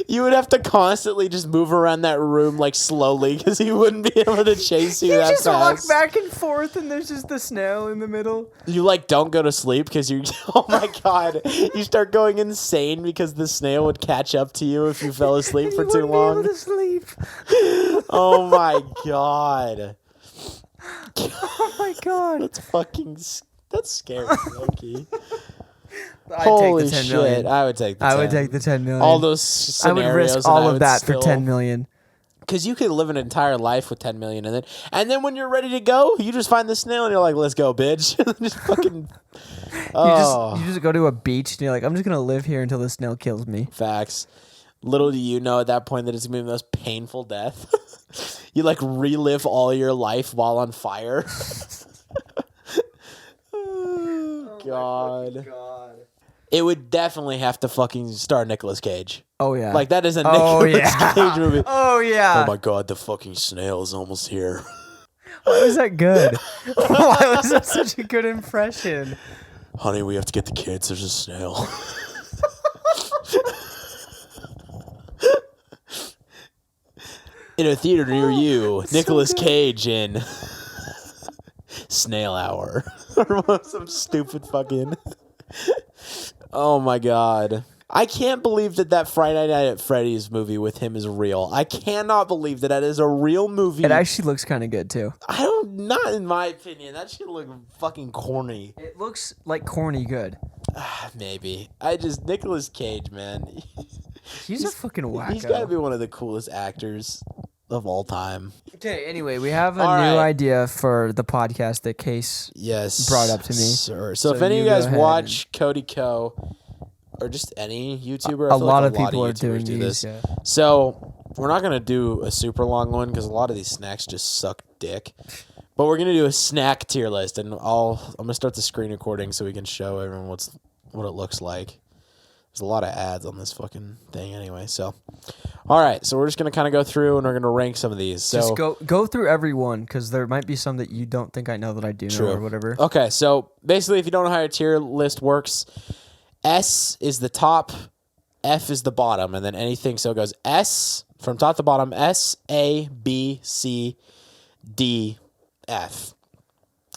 You would have to constantly just move around that room like slowly because he wouldn't be able to chase you You that just walk fast. back and forth, and there's just the snail in the middle. You like don't go to sleep because you oh my god, you start going insane because the snail would catch up to you if you fell asleep And for you too wouldn't be long. able to sleep. Oh my god. Oh my god. That's scary, Loki. I'd Holy take the 10 shit! million. I would take the 10. I would take the 10 million. All those I would scenarios. risk all of that for 10 million. Because you could live an entire life with 10 million, and then when you're ready to go, you just find the snail and you're like, "Let's go, bitch!" just fucking. You just go to a beach and you're like, I'm just gonna live here until the snail kills me. Facts. Little do you know at that point that it's gonna be the most painful death. You like relive all your life while on fire. Oh, God. It would definitely have to fucking star Nicolas Cage. Oh yeah. Like that is a Nicolas Cage movie. Oh yeah. Oh my god, the fucking snail is almost here. Why was that good? Why was that such a good impression? Honey, we have to get the kids. There's a snail. In a theater near you, Nicolas Cage in Snail Hour. Or some stupid fucking... Oh my god. I can't believe that Friday Night at Freddy's movie with him is real. I cannot believe that is a real movie. It actually looks kind of good too. Not in my opinion. That shit look fucking corny. It looks like corny good. Maybe. Nicolas Cage, man. He's a fucking wacko. He's got to be one of the coolest actors of all time. Okay, anyway, we have a All new right. idea for the podcast that Case brought up to me. Sir. So if So any of you you guys go ahead watch Cody Co. or just any YouTuber, A I feel lot like of people are YouTubers doing do these. this. Yeah. So we're not gonna do a super long one because a lot of these snacks just suck dick. But we're gonna do a snack tier list, and I'm gonna start the screen recording so we can show everyone what it looks like. There's a lot of ads on this fucking thing anyway. So, all right, so we're just gonna kind of go through and we're gonna rank some of these. So Just go through every one because there might be some that you don't think I know that I do know or whatever. Okay, so basically, if you don't know how your tier list works, S is the top, F is the bottom, and then anything. So it goes S from top to bottom, S, A, B, C, D, F.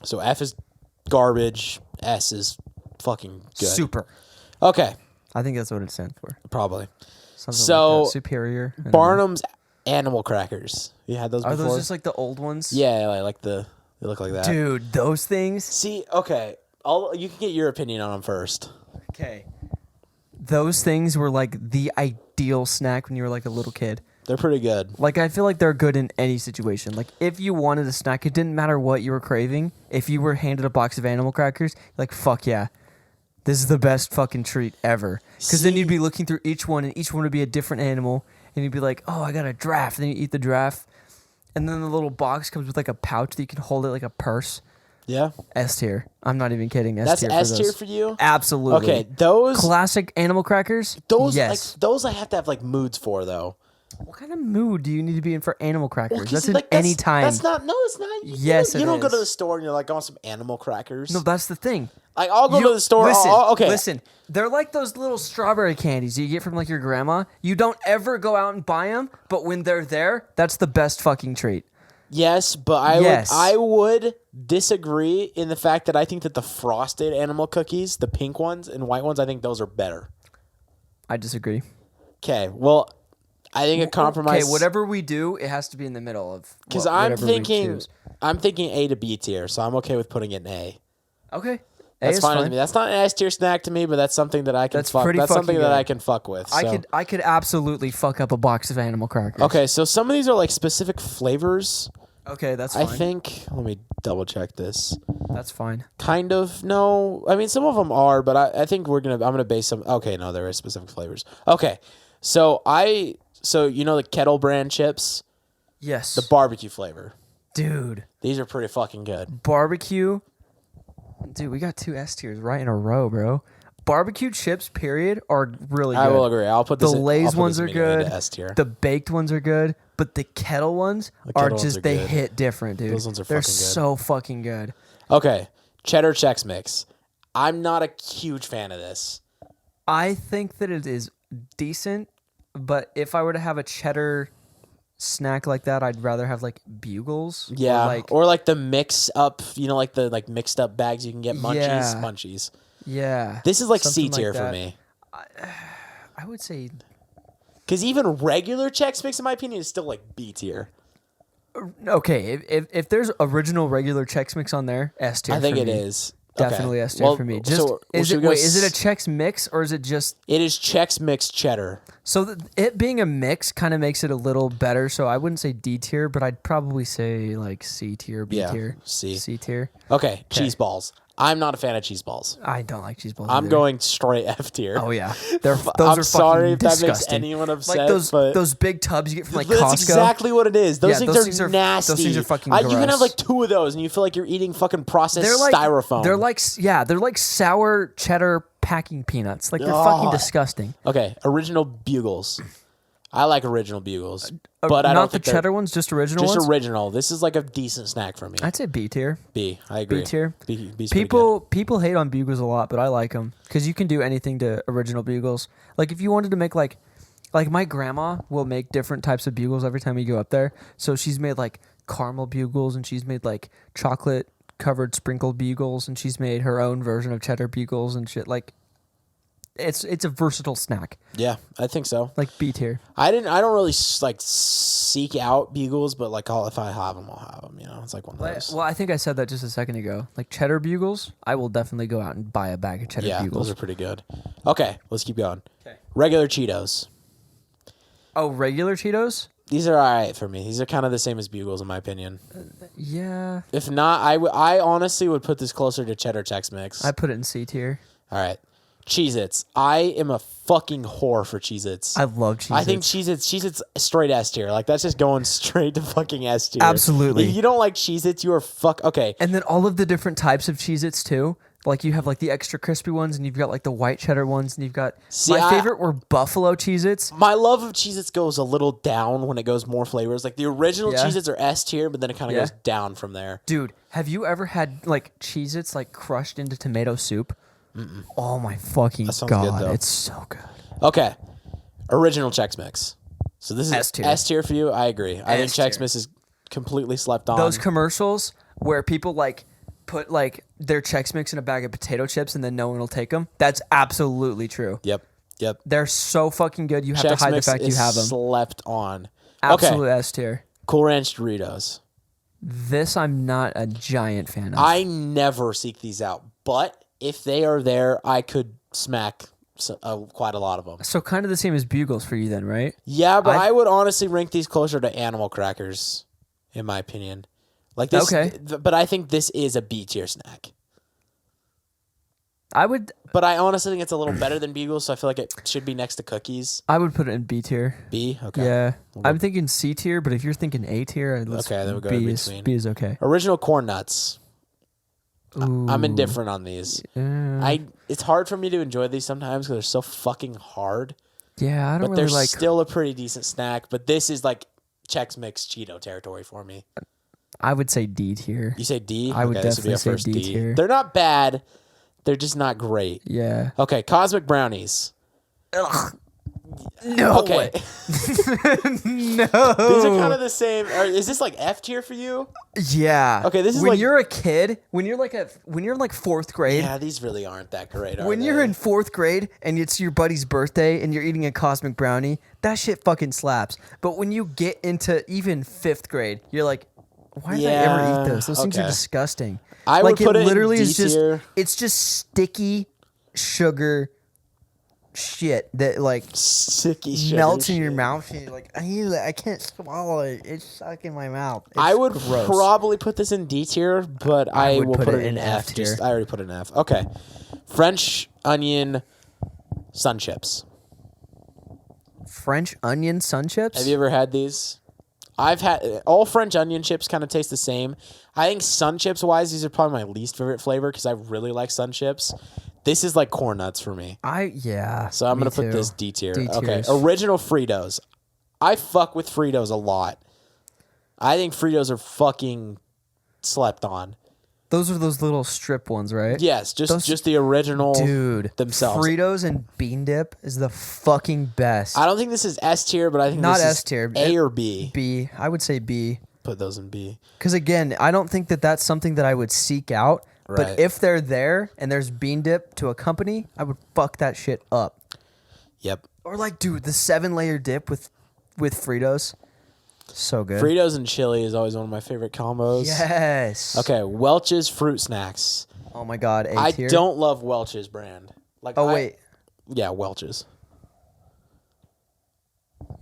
So F is garbage, S is fucking good. Super. Okay, I think that's what it stands for. Probably. Something So, like that. Superior. I don't know. Barnum's Animal Crackers. You had those Are before? those just like the old ones? Yeah, they look like that. Dude, those things. See, okay, you can get your opinion on them first. Okay. Those things were like the ideal snack when you were like a little kid. They're pretty good. Like, I feel like they're good in any situation. Like, if you wanted a snack, it didn't matter what you were craving. If you were handed a box of animal crackers, like, fuck yeah. This is the best fucking treat ever. Because then you'd be looking through each one, and each one would be a different animal. And you'd be like, oh, I got a giraffe. And then you eat the giraffe. And then the little box comes with, like, a pouch that you can hold it like a purse. Yeah. S tier. I'm not even kidding. That's S tier. S tier for you? Absolutely. Okay, those Classic animal crackers? Yes. those I have to have like moods for though. What kind of mood do you need to be in for animal crackers? Well, 'cause That's see, in like, any time. That's not. No, it's not. Yes, you it don't go to is. the store and you're like, I want some animal crackers. No, that's the thing. Like I'll go to the store. Listen, Okay. listen. They're like those little strawberry candies you get from like your grandma. You don't ever go out and buy them, but when they're there, that's the best fucking treat. Yes, but I would disagree in the fact that I think that the frosted animal cookies, the pink ones and white ones, I think those are better. I disagree. Okay, well, I think a compromise. Okay, whatever we do, it has to be in the middle of. Because I'm thinking A to B tier, so I'm okay with putting it in A. Okay, That's fine with me. That's not an S tier snack to me, but that's something that I can That's fuck. pretty That's something fucking that good. I can fuck with. So. I could absolutely fuck up a box of animal crackers. Okay, so some of these are like specific flavors. Okay, that's fine. I think. Let me double check this. That's fine. Kind of. No, I mean some of them are, but I think I'm gonna base some. Okay, no, there are specific flavors. Okay, so you know the Kettle brand chips, Yes. the barbecue flavor. Dude. These are pretty fucking good. Barbecue. Dude, we got 2 S tiers right in a row, bro. Barbecue chips, period, are really good. I will agree. I'll put this. The Lay's ones are good. S tier. The baked ones are good, but the Kettle ones are just they hit different, dude. Those ones are They're fucking good. so fucking good. Okay, Cheddar Chex mix. I'm not a huge fan of this. I think that it is decent, but if I were to have a cheddar snack like that, I'd rather have like Bugles. Yeah, or like the mix up, like the mixed up bags you can get munchies. Yeah. Munchies. Yeah. This is like something C tier like for that. me. I would say Because even regular Chex Mix, in my opinion, is still like B tier. okay. If there's original regular Chex Mix on there, S tier. I think for it me. is. Definitely Okay. S tier for me. Just is it a Chex Mix or is it just? It is Chex Mix cheddar. So it being a mix kind of makes it a little better. So I wouldn't say D tier, but I'd probably say like C tier, B tier, C tier. Okay, cheese balls. I'm not a fan of cheese balls. I don't like cheese balls. I'm either. going straight F tier. Oh yeah, those I'm are sorry if fucking that makes disgusting. anyone upset. Like but those big tubs you get from like that's Costco. exactly what it is. Those things are nasty. Those things are fucking You can gross. have like 2 of those, and you feel like you're eating fucking processed They're like styrofoam. they're like sour cheddar packing peanuts. Like they're fucking disgusting. Okay, original Bugles. I like original Bugles, but I don't Not the think they're- cheddar ones, just original Just ones. original. This is like a decent snack for me. I'd say B tier. B. I agree. B tier. B's pretty good. People hate on Bugles a lot, but I like them because you can do anything to original Bugles. Like if you wanted to make like my grandma will make different types of Bugles every time you go up there. So she's made like caramel Bugles and she's made like chocolate covered sprinkled Bugles and she's made her own version of cheddar Bugles and shit. Like it's a versatile snack. Yeah, I think so. Like B tier. I don't really like seek out Bugles, but like if I have them, I'll have them. It's like one of those. Well, I think I said that just a second ago. Like cheddar Bugles, I will definitely go out and buy a bag of cheddar Yeah, Bugles. those are pretty good. Okay, let's keep going. Okay. Regular Cheetos. Oh, regular Cheetos? These are all right for me. These are kind of the same as Bugles in my opinion. Yeah. If not, I honestly would put this closer to Cheddar Chex Mix. I put it in C tier. All right. Cheez-Its. I am a fucking whore for Cheez-Its. I love Cheez-Its. I think Cheez-Its straight S tier. Like, that's just going straight to fucking S tier. Absolutely. If you don't like Cheez-Its, you are okay. And then all of the different types of Cheez-Its too. Like you have like the extra crispy ones and you've got like the white cheddar ones and you've got my favorite were buffalo Cheez-Its. My love of Cheez-Its goes a little down when it goes more flavors. Like the original Cheez-Its are S tier, but then it kind of goes down from there. Dude, have you ever had like Cheez-Its like crushed into tomato soup? Mm-mm. Oh my fucking sounds god, good, though. it's so good. Okay. Original Chex Mix. So this is S tier. For you. I agree. I think S tier. Chex Mix is completely slept on. Those commercials where people like put like their Chex Mix in a bag of potato chips and then no one will take them. That's absolutely true. Yep. They're so fucking good. You have Chex to hide the Mix fact you is have them. slept on. Absolute Okay. S tier. Cool Ranch Doritos. This I'm not a giant fan of. I never seek these out, but if they are there, I could smack quite a lot of them. So kind of the same as Bugles for you then, right? Yeah, but I would honestly rank these closer to animal crackers, in my opinion. Like this, Okay. But I think this is a B tier snack. I would But I honestly think it's a little better than Bugles, so I feel like it should be next to cookies. put it in B tier. B? Okay. Yeah. I'm thinking C tier, but if you're thinking A tier, let's Okay, then we'll go B in is between. B is okay. Original corn nuts. I'm Ooh. indifferent on these. It's hard for me to enjoy these sometimes because they're so fucking hard. Yeah, I don't But really they're like. still a pretty decent snack. But this is like Chex Mix Cheeto territory for me. I would say D tier. You say D? I would Okay, this be definitely our say first D tier. They're not bad. They're just not great. Yeah. Okay, Cosmic Brownies. No Okay. way. No. These are kind of the same. Is this like F tier for you? Yeah. Okay, this is when like- you're a kid, when you're in like fourth grade. Yeah, these really aren't that great. When you're in fourth grade and it's your buddy's birthday and you're eating a cosmic brownie, that shit fucking slaps. But when you get into even fifth grade, you're like, why did I ever eat those? Those things are okay. disgusting. I would like put it in literally D is just tier. it's just sticky sugar shit that like Sticky sugar melts in your shit. mouth. And you're like, I can't swallow it. It's stuck in my mouth. It's I would gross. probably put this in D tier, but I would will put put it it in in F. F tier. I already put it in F. Okay. French onion sun chips. French onion sun chips. Have you ever had these? I've had all French onion chips kind of taste the same. I think sun chips wise, these are probably my least favorite flavor because I really like sun chips. This is like corn nuts for me. Yeah. So I'm me going to put too. this D tier. D Okay. tiers. Original Fritos. I fuck with Fritos a lot. I think Fritos are fucking slept on. Those are those little strip ones, right? Yes, Those- just the original Dude, themselves. Fritos and bean dip is the fucking best. I don't think this is S tier, but I think Not this S is tier. A or B. B. I would say B. Put those in B. Because again, I don't think that that's something that I would seek out. Right. But if they're there and there's bean dip to accompany, I would fuck that shit up. Yep. Or like, dude, the 7-layer dip with Fritos, so good. Fritos and chili is always one of my favorite combos. Yes. Okay, Welch's fruit snacks. Oh my god, A I tier. don't love Welch's brand. Like, Oh wait. Yeah, Welch's.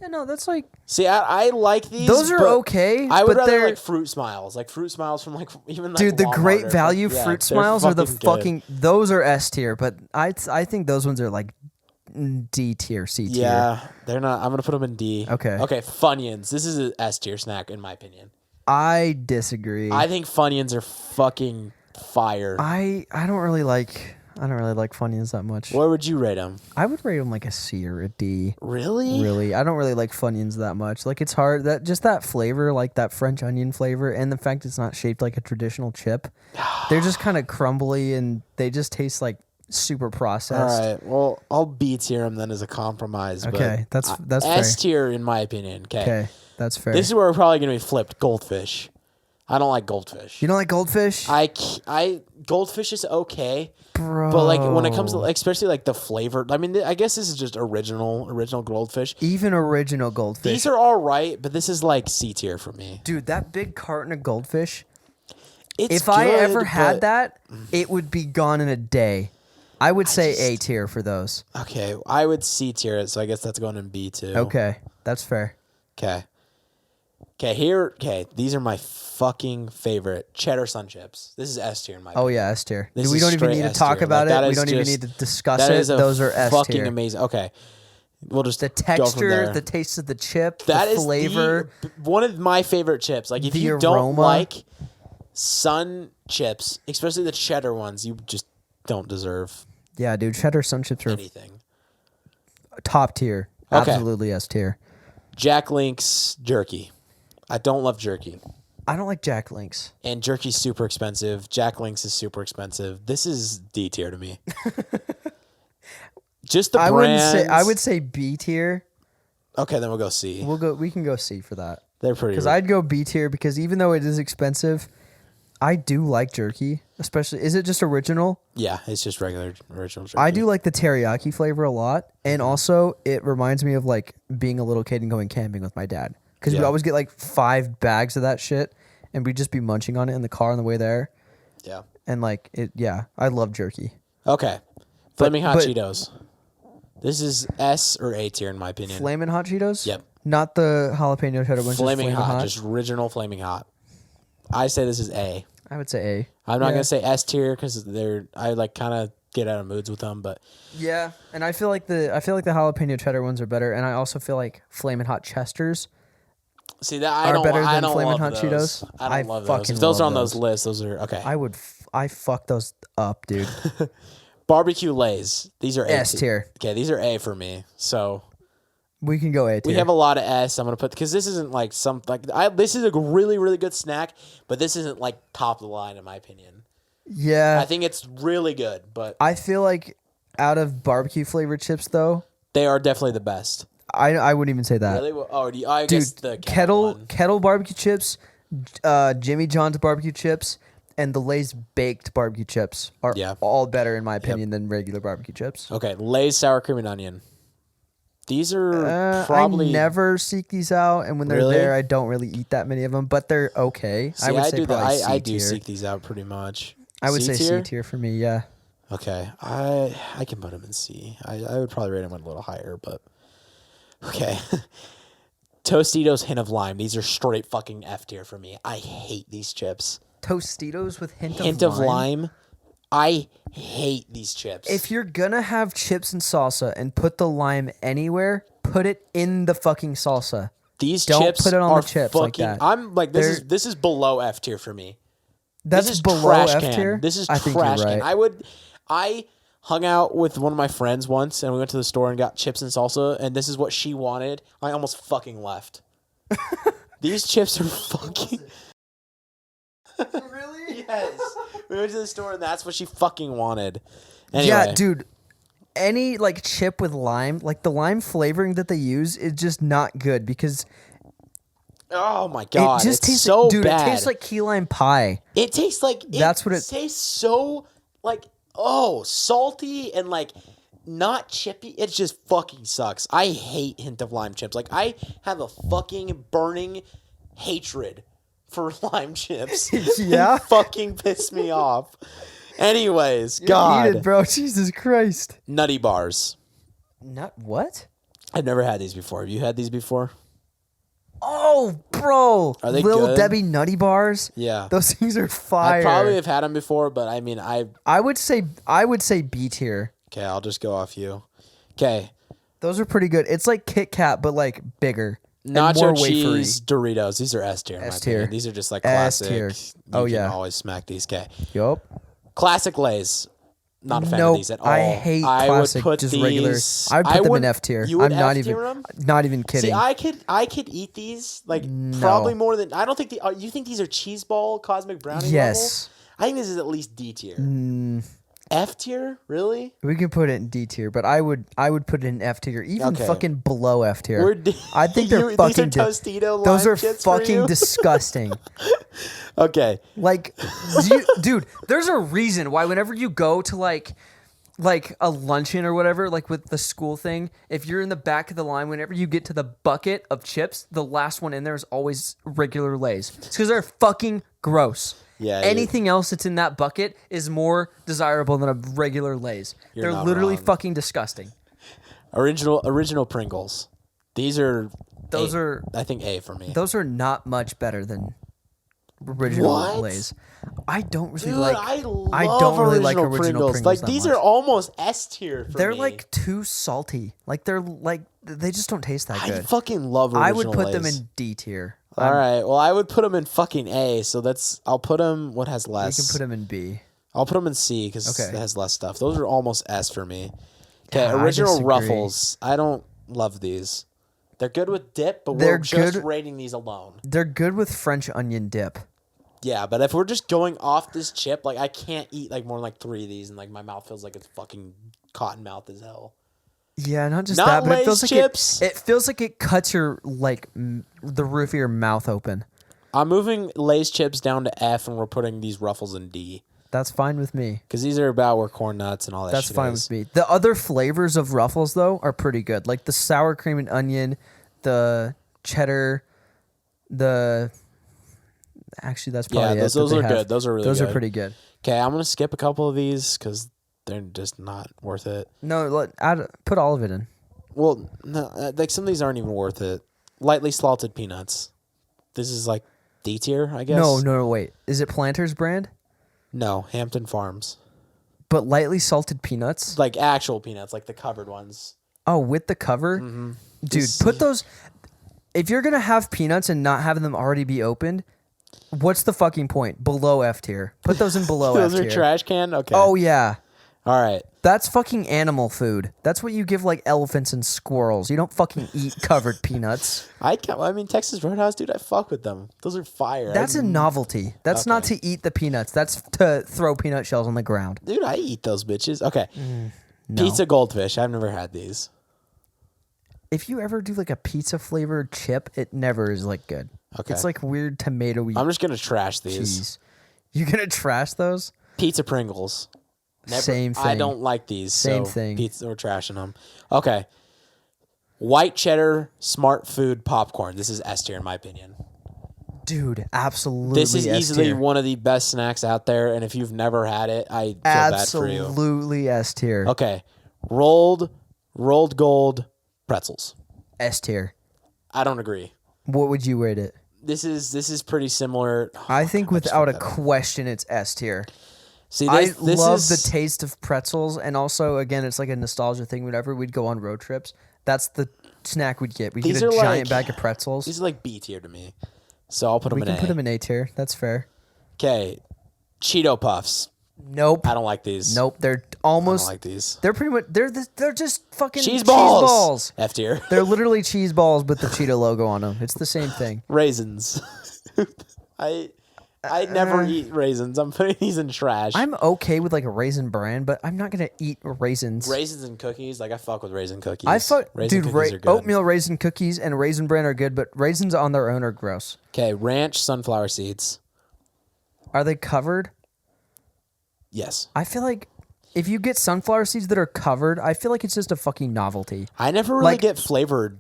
Yeah, no, that's like See, I like these. those are but okay. I would but rather they're like Fruit Smiles. Like Fruit Smiles from like even like dude, the Walmart great or value yeah, fruit they're smiles are the good. fucking. Those are S tier, but I think those ones are like D tier, C tier. Yeah, they're not. I'm gonna put them in D. Okay. Okay, Funyuns. This is an S tier snack in my opinion. I disagree. I think Funyuns are fucking fire. I don't really like Funyuns that much. Where would you rate them? I would rate them like a C or a D. Really? Really, I don't really like Funyuns that much. Like it's hard that flavor, like that French onion flavor, and the fact it's not shaped like a traditional chip. They're just kind of crumbly and they just taste like super processed. All right. Well, I'll B tier them then as a compromise. Okay, but that's S fair. tier in my opinion. Okay, that's fair. This is where we're probably gonna be flipped. Goldfish. I don't like goldfish. You don't like Goldfish? Goldfish is okay, Bro. but like when it comes to like, especially like the flavor. I mean, I guess this is just original Goldfish. Even original Goldfish. These are all right, but this is like C tier for me. Dude, that big carton of Goldfish. It's If I good, ever had but- that, it would be gone in a day. I would say A tier for those. Okay, I would C tier it, so I guess that's going in B too. Okay, that's fair. Okay. Okay, these are my fucking favorite Cheddar Sun Chips. This is S tier in my Oh opinion. yeah, S tier. This We is don't even straight need to S talk tier. about Like, that it. We is don't even just- need to discuss That it. is a Those are S fucking tier. amazing. Okay. We'll just The go from texture, there. the taste of the chip, That the is flavor. one of my favorite chips. Like if The you don't aroma. like Sun Chips, especially the cheddar ones, you just don't deserve Yeah, dude, Cheddar Sun Chips are anything. top tier. Okay. Absolutely S tier. Jack Link's jerky. I don't love jerky. I don't like Jack Links. And jerky's super expensive. Jack Link's is super expensive. This is D tier to me. Just the brands. I would say B tier. Okay, then we'll go C. We can go C for that. They're pretty. Because I'd go B tier because even though it is expensive, I do like jerky. Especially, is it just original? Yeah, it's just regular original jerky. I do like the teriyaki flavor a lot, and also it reminds me of like being a little kid and going camping with my dad because we Yeah. always get like 5 bags of that shit, and we'd just be munching on it in the car on the way there, Yeah. and like it. Yeah, I love jerky. Okay. Flaming Hot but- Cheetos. This is S or A tier in my opinion. Flamin' Hot Cheetos. Yep. Not the jalapeno cheddar ones. Flaming just hot, just original Flaming Hot. I say this is A. I would say A. I'm not Yeah. gonna say S tier because I like kind of get out of moods with them, but Yeah, and I feel like the jalapeno cheddar ones are better, and I also feel like Flamin' Hot Chesters see that I are don't. better I than don't Flamin' love Hot those. Cheetos. I don't love those. fucking If those are love on those lists, those are okay. I fuck those up, dude. Barbecue Lays. These are A S tier. Okay, these are A for me. So We can go A tier. we have a lot of S. I'm gonna put because this isn't like some like this is a really really good snack, but this isn't like top of the line in my opinion. Yeah, I think it's really good, but I feel like out of barbecue flavored chips, though, they are definitely the best. I wouldn't even say that. Really? Oh, I Dude, guess the Kettle one. Kettle barbecue chips, Jimmy John's barbecue chips, and the Lay's baked barbecue chips are Yeah. all better in my opinion than regular barbecue chips. Okay, Lay's sour cream and onion. These are probably I never seek these out, and when they're Really? there, I don't really eat that many of them. But they're okay. See, I would say do probably I do C tier. seek these out pretty much. I would C say tier? C tier for me. Yeah. Okay, I can put them in C. I would probably rate them a little higher, but okay. Tostitos hint of lime. These are straight fucking F tier for me. I hate these chips. Tostitos with Hint of lime. I hate these chips. If you're gonna have chips and salsa and put the lime anywhere, put it in the fucking salsa. These Don't chips put it on are the chips fucking, like that. I'm like this is below F tier for me. That's this is below trash F can. tier. This is I think you're trash right. can. I hung out with one of my friends once, and we went to the store and got chips and salsa, and this is what she wanted. I almost fucking left. These chips are fucking. Really? Yes. We went to the store, and that's what she fucking wanted. Anyway. Yeah, dude. Any like chip with lime, like the lime flavoring that they use, is just not good because Oh my god! it just it's tastes so dude. bad. It tastes like key lime pie. It tastes like That's what it tastes so like salty and like not chippy. It just fucking sucks. I hate hint of lime chips. Like I have a fucking burning hatred for lime chips. Yeah? They fucking piss me off. Anyways, God, Eat it, bro. Jesus Christ. Nutty Bars. Not what? I've never had these before. Have you had these before? Oh, bro. Are they Little good? Debbie Nutty Bars? Yeah. Those things are fire. I probably have had them before, but I mean, I would say B tier. Okay, I'll just go off you. Okay. Those are pretty good. It's like Kit Kat, but like bigger. and more Nacho wafery. cheese Doritos. These are S tier. S tier. These are just like S classic. tier. You Oh, can yeah. always smack these. Okay. Yup. Classic Lay's. Not a fan Nope, of these at all. I hate classic, would put just these, regular. I would put them in F tier. You would I'm not F tier even, them? not even kidding. See, I could eat these like probably more than. I don't think you think these are cheese ball cosmic brownie Yes. level? I think this is at least D tier. F tier, really? We can put it in D tier, but I would put it in F tier, even Okay. fucking below F tier. We're D- I think they're These fucking. are Tostito those lime are chips for fucking you? disgusting. Okay. Like, dude, there's a reason why whenever you go to like a luncheon or whatever, like with the school thing, if you're in the back of the line, whenever you get to the bucket of chips, the last one in there is always regular Lay's. It's because they're fucking gross. Yeah, Anything else that's in that bucket is more desirable than a regular Lay's. You're They're not literally wrong. fucking disgusting. Original Pringles. These are. Those A, are I think A for me. those are not much better than original What? Lay's. I don't really Dude, like. I don't really like original Pringles Like that these much. are almost S tier. For They're me. like too salty. Like they just don't taste that I good. fucking love original I would put them Lay's. in D tier. All right. Well, I would put them in fucking A. So I'll put them. What has We less? can put them in B. I'll put them in C because Okay. it has less stuff. Those are almost S for me. Okay. Yeah, I Original disagree. Ruffles. I don't love these. They're good with dip, but They're we're just good- rating these alone. They're good with French onion dip. Yeah, but if we're just going off this chip, like I can't eat like more than like 3 of these, and like my mouth feels like it's fucking cotton mouth as hell. Yeah, not just Not that, but it Lay's feels like chips. it feels like it cuts your the roof of your mouth open. I'm moving Lay's chips down to F, and we're putting these Ruffles in D That's fine with me. because these are about where corn nuts and all that. That's shit fine is. with me. The other flavors of Ruffles though are pretty good. Like the sour cream and onion, the cheddar, actually that's probably Yeah, it. those that are they have. good. Those are really Those good. are pretty good. Okay, I'm gonna skip a couple of these because they're just not worth it. No, put all of it in. Well, no, like some of these aren't even worth it. Lightly salted peanuts. This is like D tier, I guess. No, wait. Is it Planters brand? No, Hampton Farms. But lightly salted peanuts? Like actual peanuts, like the covered ones. Oh, with the cover? Mm-hmm. Dude, put those... If you're going to have peanuts and not having them already be opened, what's the fucking point? Below F tier. Put those in below F Those tier. are trash can. Okay. Oh, yeah. All right. That's fucking animal food. That's what you give like elephants and squirrels. You don't fucking eat covered peanuts. I mean, Texas Roadhouse, dude. I fuck with them. Those are fire. That's a novelty. That's not Okay. to eat the peanuts. That's to throw peanut shells on the ground. Dude, I eat those bitches. Okay. No. Pizza Goldfish. I've never had these. If you ever do like a pizza flavored chip, it never is like good. Okay. It's like weird tomatoey I'm just gonna trash these. cheese. You're gonna trash those? Pizza Pringles. Same thing. I don't like these. Same so thing. Pizza, we're trashing them. Okay. White cheddar smart food popcorn. This is S tier in my opinion. Dude, absolutely. This is easily one of the best snacks out there, and if you've never had it, I feel bad for you. Absolutely S tier. Okay, rolled gold pretzels. S tier. I don't agree. What would you rate it? This is pretty similar. I think without a question, it's S tier. See, I love the taste of pretzels, and also, again, it's like a nostalgia thing. Whenever we'd go on road trips, that's the snack we'd get. We'd get a giant bag of pretzels. These are like B tier to me, so I'll put them in A. We can put them in A tier. That's fair. Okay, Cheeto Puffs. Nope. I don't like these. Nope. They're almost. I don't like these. They're pretty much. They're just fucking cheese balls. F tier. They're literally cheese balls with the Cheeto logo on them. It's the same thing. Raisins. I never eat raisins. I'm putting these in trash. I'm okay with like a Raisin Bran, but I'm not gonna eat raisins. Raisins and cookies, like I fuck with raisin cookies. Oatmeal raisin cookies and Raisin Bran are good, but raisins on their own are gross. Okay, ranch sunflower seeds. Are they covered? Yes. I feel like if you get sunflower seeds that are covered, I feel like it's just a fucking novelty. I never really get flavored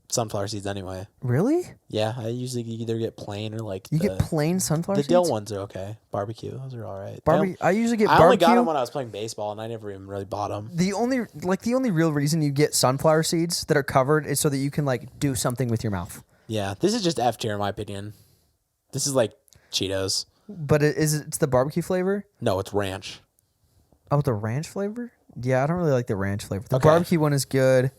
sunflower seeds anyway. Really? Yeah, I usually either get plain or like you get plain sunflower seeds. The dill ones are okay. Barbecue, those are all right. I usually get. I only got them when I was playing baseball, and I never even really bought them. The only real reason you get sunflower seeds that are covered is so that you can like do something with your mouth. Yeah, this is just F tier in my opinion. This is like Cheetos. But it's the barbecue flavor? No, it's ranch. Oh, the ranch flavor? Yeah, I don't really like the ranch flavor. The barbecue one is good.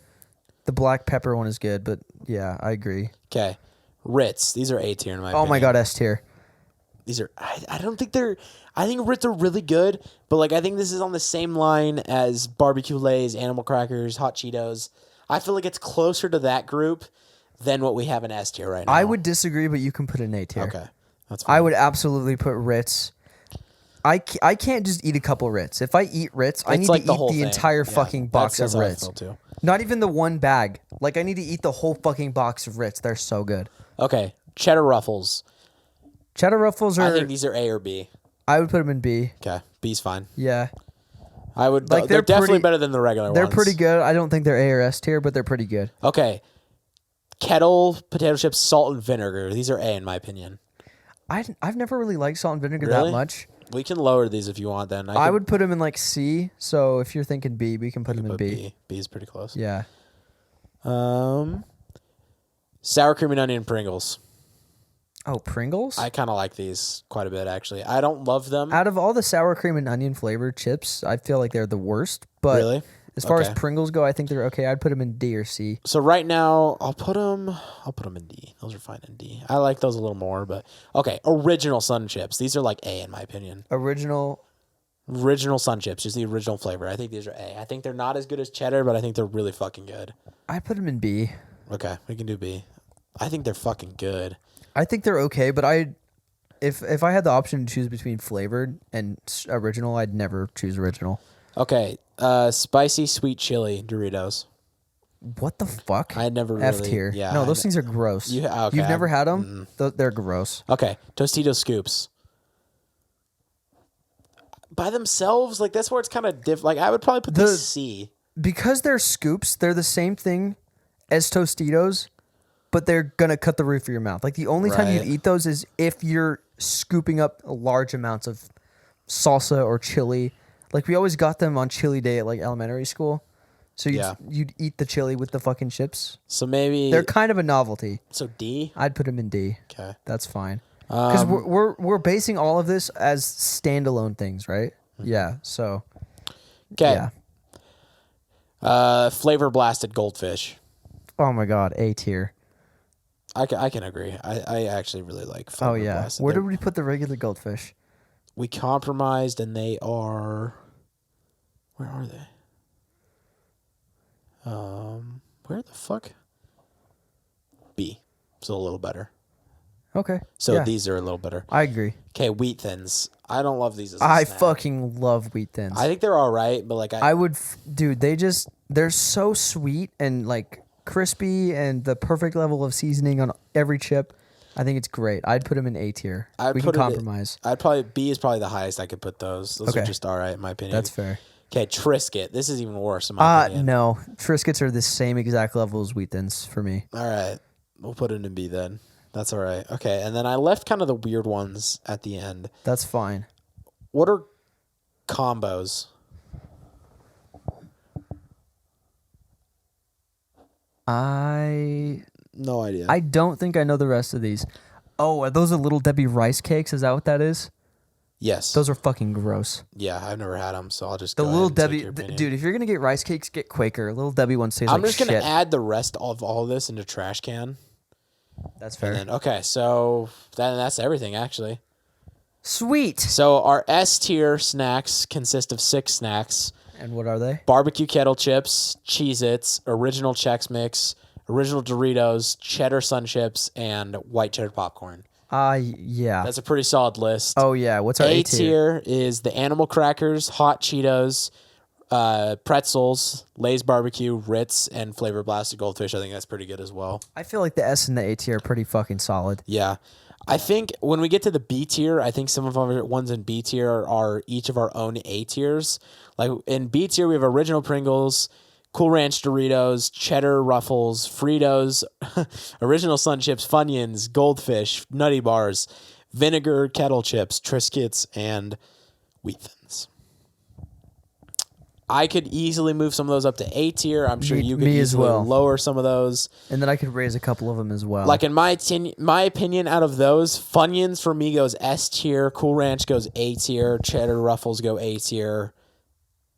The black pepper one is good, but yeah, I agree. Okay. Ritz. These are A tier in my opinion. Oh my god, S tier. These are I don't think they're I think Ritz are really good, but like I think this is on the same line as barbecue Lays, animal crackers, hot Cheetos. I feel like it's closer to that group than what we have in S tier right now. I would disagree, but you can put an A tier. Okay. That's fine. I would absolutely put Ritz. I can't just eat a couple Ritz. If I eat Ritz, I need like to eat the entire fucking box of Ritz. How I feel too. Not even the one bag. Like, I need to eat the whole fucking box of Ritz. They're so good. Okay. Cheddar Ruffles. Cheddar Ruffles are... I think these are A or B. I would put them in B. Okay. B's fine. Yeah. I would... Like, they're definitely better than the regular ones. They're pretty good. I don't think they're A or S tier, but they're pretty good. Okay. Kettle, potato chips, salt, and vinegar. These are A in my opinion. I've never really liked salt and vinegar that much. We can lower these if you want then. I would put them in like C, so if you're thinking B, we can put them in B. B is pretty close. Yeah. Sour cream and onion Pringles. Oh, Pringles? I kind of like these quite a bit, actually. I don't love them. Out of all the sour cream and onion flavored chips, I feel like they're the worst. But really? As far as Pringles go, I think they're okay. I'd put them in D or C. So right now, I'll put them in D. Those are fine in D. I like those a little more, but okay. Original Sun Chips. These are like A in my opinion. Original Sun Chips, just the original flavor. I think these are A. I think they're not as good as cheddar, but I think they're really fucking good. I'd put them in B. Okay, we can do B. I think they're fucking good. I think they're okay, but if I had the option to choose between flavored and original, I'd never choose original. Okay, spicy sweet chili Doritos. What the fuck? I had never F really... tier. Yeah, no, those things are gross. You've never had them? They're gross. Okay, Tostitos Scoops. By themselves, like that's where it's kind of different. Like I would probably put this C. Because they're scoops, they're the same thing as Tostitos, but they're going to cut the roof of your mouth. Like the only time you'd eat those is if you're scooping up large amounts of salsa or chili. Like we always got them on chili day at like elementary school. So you'd eat the chili with the fucking chips. So maybe they're kind of a novelty. So D? I'd put them in D. Okay. That's fine. Because we're basing all of this as standalone things, right? Mm-hmm. Yeah. So. Okay. Yeah. Flavor blasted Goldfish. Oh my god, A tier. I can agree. I actually really like flavor blasted. Where did we put the regular Goldfish? We compromised, and they are. Where are they? Where the fuck? B. So a little better. Okay. So these are a little better. I agree. Okay, Wheat Thins. I don't love these as a snack. snack. Fucking love Wheat Thins. I think they're all right, but like I would, dude. They're so sweet and like crispy and the perfect level of seasoning on every chip. I think it's great. I'd put them in A tier. We can compromise. B is probably the highest I could put those. Those are just all right in my opinion. That's fair. Okay, Triscuit. This is even worse in my opinion. No. Triscuits are the same exact level as Wheat Thins for me. All right. We'll put it in B then. That's all right. Okay, and then I left kind of the weird ones at the end. That's fine. What are combos? No idea. I don't think I know the rest of these. Oh, are those a Little Debbie rice cakes? Is that what that is? Yes. Those are fucking gross. Yeah, I've never had them, so I'll just The go Little ahead and take Debbie, your opinion. dude. If you're gonna get rice cakes, get Quaker. Little Debbie ones taste I'm like just gonna shit. add the rest of all this into trash can. That's fair. And then, okay, so that's everything actually. Sweet. So our S tier snacks consist of 6 snacks: And what are they? barbecue kettle chips, Cheez-Its, original Chex Mix, original Doritos, cheddar Sun Chips, and white cheddar popcorn. Yeah. That's a pretty solid list. Oh yeah. What's our A A tier? tier is the animal crackers, hot Cheetos, pretzels, Lay's barbecue, Ritz, and flavor blasted Goldfish. I think that's pretty good as well. I feel like the S and the A tier are pretty fucking solid. Yeah. I think when we get to the B tier, I think some of our ones in B tier are each of our own A tiers. Like in B tier, we have original Pringles, Cool Ranch Doritos, Cheddar Ruffles, Fritos, original Sun Chips, Funyuns, Goldfish, Nutty Bars, Vinegar Kettle Chips, Triscuits, and Wheat Thins. I could easily move some of those up to A tier. I'm sure you could me as easily well. lower some of those. And then I could raise a couple of them as well. Like in my opinion, out of those, Funyuns for me goes S tier, Cool Ranch goes A tier, Cheddar Ruffles go A tier,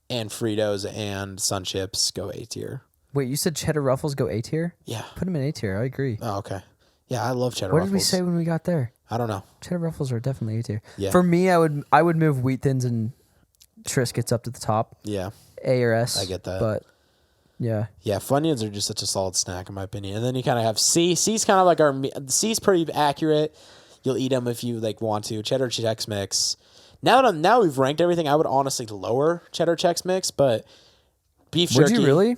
and Fritos and Sun Chips go A tier. Wait, you said Cheddar Ruffles go A tier? Yeah. Put them in A tier. I agree. Oh, okay. Yeah, I love Cheddar What Ruffles. did we say when we got there? I don't know. Cheddar Ruffles are definitely A tier. Yeah. For me, I would move Wheat Thins and Triscuits up to the top. Yeah. A or S. I get that. But yeah. Yeah, Funyuns are just such a solid snack in my opinion. And then you kind of have C. C's kind of like C's pretty accurate. You'll eat them if you like want to. Cheddar Chex Mix. Now we've ranked everything, I would honestly lower Cheddar Chex Mix, but beef jerky. Would you really?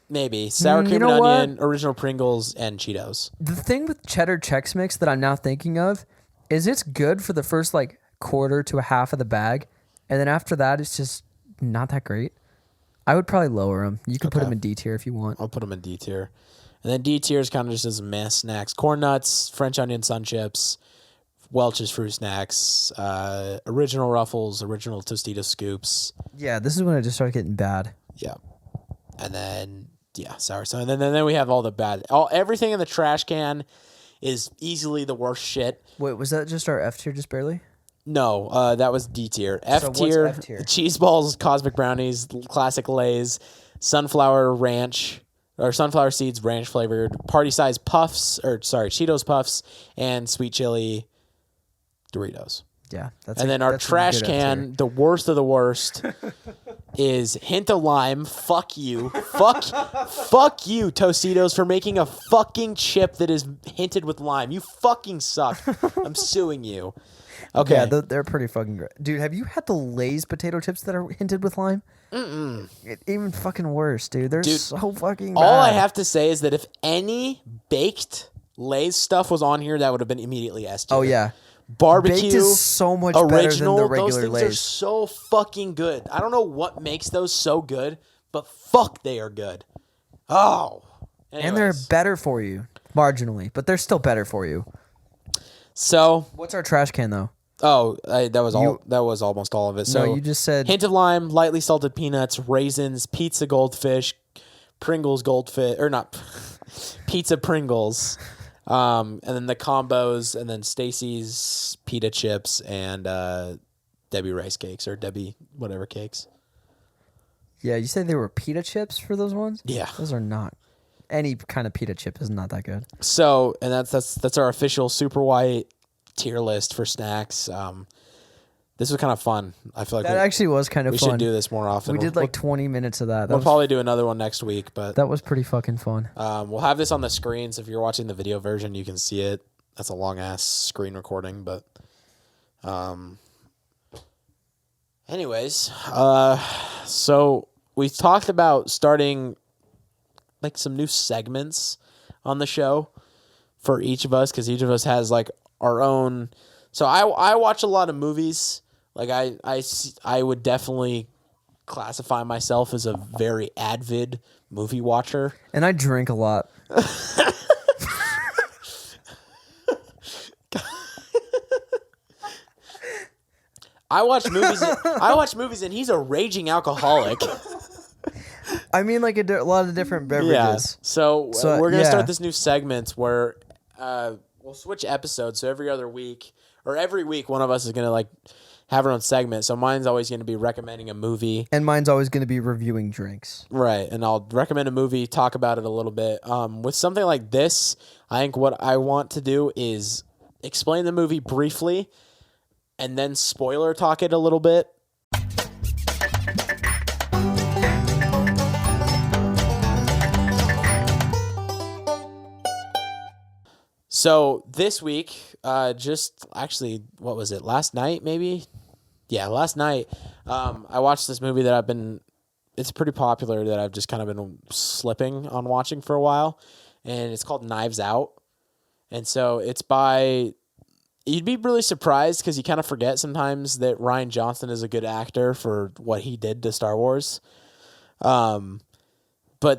Maybe. Sour cream you know and what? onion, original Pringles, and Cheetos. The thing with Cheddar Chex Mix that I'm now thinking of is it's good for the first like quarter to a half of the bag, and then after that it's just not that great. I would probably lower them. You can put Okay. them in D tier if you want. I'll put them in D tier. And then D tier is kind of just as meh snacks. Corn nuts, French onion Sun Chips, Welch's fruit snacks, original Ruffles, original Tostitos Scoops. Yeah, this is when it just started getting bad. Yeah. And then, yeah, sour. So, and then we have all the bad. Everything in the trash can is easily the worst shit. Wait, was that just our F tier just barely? No, that was D tier. F what's tier, F tier? cheese balls, cosmic brownies, classic Lay's, sunflower seeds ranch flavored, party size Cheetos puffs, and sweet chili Doritos. Yeah. And then our trash can, the worst of the worst, is hint of lime. Fuck you. Fuck you, Tostitos, for making a fucking chip that is hinted with lime. You fucking suck. I'm suing you. Okay. Yeah, they're pretty fucking great. Dude, have you had the Lay's potato chips that are hinted with lime? Mm-mm. Even fucking worse, dude. They're so fucking bad. All I have to say is that if any baked Lay's stuff was on here, that would have been immediately S tier. Oh, yeah. Barbecue Baked is so much original, better than the regular those things Lay's. are so fucking good. I don't know what makes those so good, but fuck, they are good. Oh. And they're Anyways. better for you, marginally, but they're still better for you. So, What's our trash can, though? that was almost all of it. So No, you just said... hint of lime, lightly salted peanuts, raisins, pizza Goldfish, Pringles Goldfish, or not, pizza Pringles, and then the combos, and then Stacy's pita chips and Debbie rice cakes or Debbie whatever cakes. Yeah, you said they were pita chips for those ones? Yeah. Those are not. Any kind of pita chip is not that good. So, and that's our official super white tier list for snacks. This was kind of fun. I feel like That actually was kind of we fun. should do this more often. We did like 20 minutes of that. We'll probably do another one next week, but That was pretty fucking fun. we'll have this on the screen. So if you're watching the video version, you can see it. That's a long ass screen recording, but anyways, so we talked about starting like some new segments on the show for each of us, because each of us has like our own. So I watch a lot of movies. Like I would definitely classify myself as a very avid movie watcher. And I drink a lot. I watch movies and he's a raging alcoholic. I mean, like a lot of different beverages. Yeah. So we're going to yeah. start this new segment where we'll switch episodes. So every other week or every week, one of us is going to like have our own segment. So mine's always going to be recommending a movie. And mine's always going to be reviewing drinks. Right. And I'll recommend a movie, talk about it a little bit. With something like this, I think what I want to do is explain the movie briefly and then spoiler talk it a little bit. So this week, just actually, what was it? Last night, maybe? Yeah, last night, I watched this movie that it's pretty popular that I've just kind of been slipping on watching for a while. And it's called Knives Out. And so it's you'd be really surprised because you kind of forget sometimes that Rian Johnson is a good actor for what he did to Star Wars. But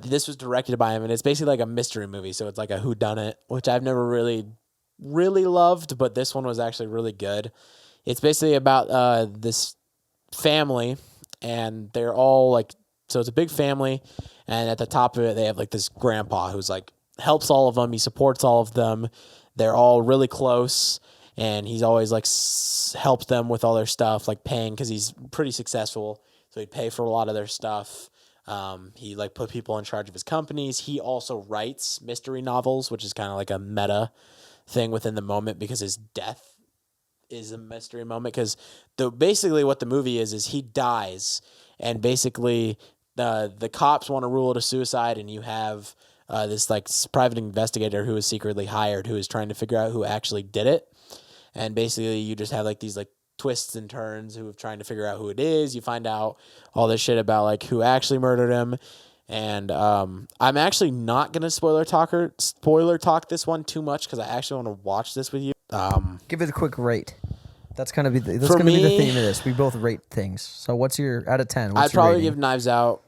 this was directed by him, and it's basically like a mystery movie. So it's like a whodunit, which I've never really loved, but this one was actually really good. It's basically about this family, and they're all like, so it's a big family, and at the top of it, they have like this grandpa who's like helps all of them. He supports all of them. They're all really close, and he's always like helped them with all their stuff, like paying because he's pretty successful. So he'd pay for a lot of their stuff. He like put people in charge of his companies. He also writes mystery novels, which is kind of like a meta thing within the moment because his death is a mystery moment. Because basically what the movie is he dies, and basically the cops want to rule it a suicide, and you have this like private investigator who is secretly hired who is trying to figure out who actually did it. And basically you just have like these like twists and turns who are trying to figure out who it is. You find out all this shit about like who actually murdered him. And I'm actually not gonna spoiler talk this one too much because I actually want to watch this with you. Give it a quick rate. That's gonna be the For me, theme of this. We both rate things. So what's your out of 10? I'd probably give Knives Out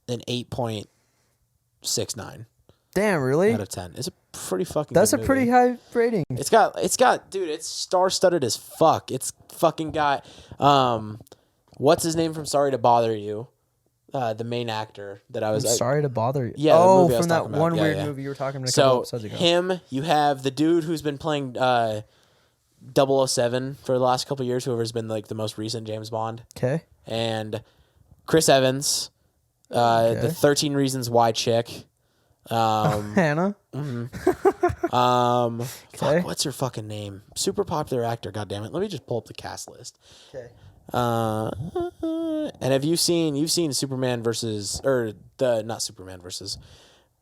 an 8.69. Damn, really? Out of 10. It's a pretty fucking. That's good a pretty movie. high rating. It's got, dude. It's star-studded as fuck. It's fucking got, what's his name from Sorry to Bother You, the main actor that I was. Sorry to bother you. Yeah. Oh, from that one weird movie you were talking about a couple episodes ago. Him, you have the dude who's been playing 007 for the last couple of years, whoever's been like the most recent James Bond. Okay. And Chris Evans, the 13 Reasons Why chick. Hannah. Fuck, what's her fucking name? Super popular actor. God damn it. Let me just pull up the cast list. Okay. And have you've seen Superman versus not Superman versus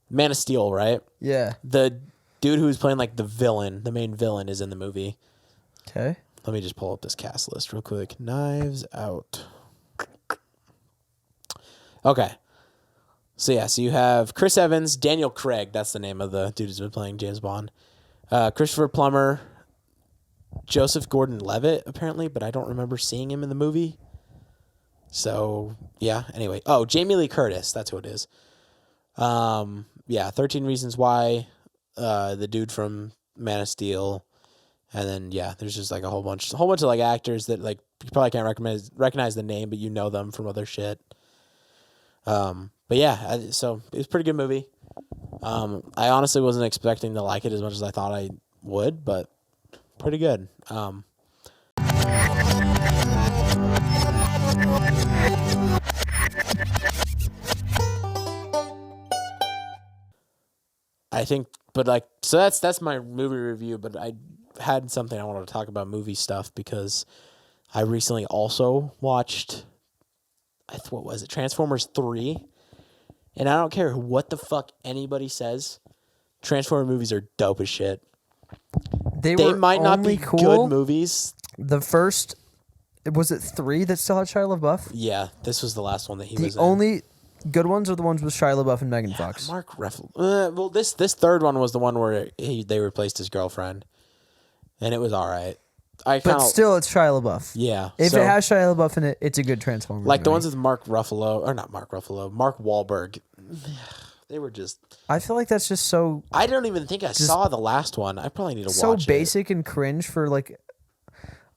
Man of Steel, right? Yeah. The dude who's playing like the main villain is in the movie. Okay. Let me just pull up this cast list real quick. Knives Out. Okay. So you have Chris Evans, Daniel Craig, that's the name of the dude who's been playing James Bond. Christopher Plummer, Joseph Gordon-Levitt, apparently, but I don't remember seeing him in the movie. So, yeah, anyway. Oh, Jamie Lee Curtis, that's who it is. 13 Reasons Why, the dude from Man of Steel. And then, yeah, there's just like a whole bunch of like actors that like you probably can't recognize the name, but you know them from other shit. But yeah, so it was a pretty good movie. I honestly wasn't expecting to like it as much as I thought I would, but pretty good. I think, but like, so that's my movie review, but I had something I wanted to talk about movie stuff because I recently also watched, what was it, Transformers 3. And I don't care what the fuck anybody says. Transformer movies are dope as shit. They might not be good movies. The first, was it 3 that still had Shia LaBeouf? Yeah, this was the last one that he was in. The only good ones are the ones with Shia LaBeouf and Megan Fox. Mark Ruffalo. Well, this third one was the one where they replaced his girlfriend. And it was all right. But still, it's Shia LaBeouf. Yeah. If it has Shia LaBeouf in it, it's a good Transformers like movie. the ones with Mark Wahlberg. They were just... I feel like that's just so... I don't even think I saw the last one. I probably need to watch it. So basic and cringe for like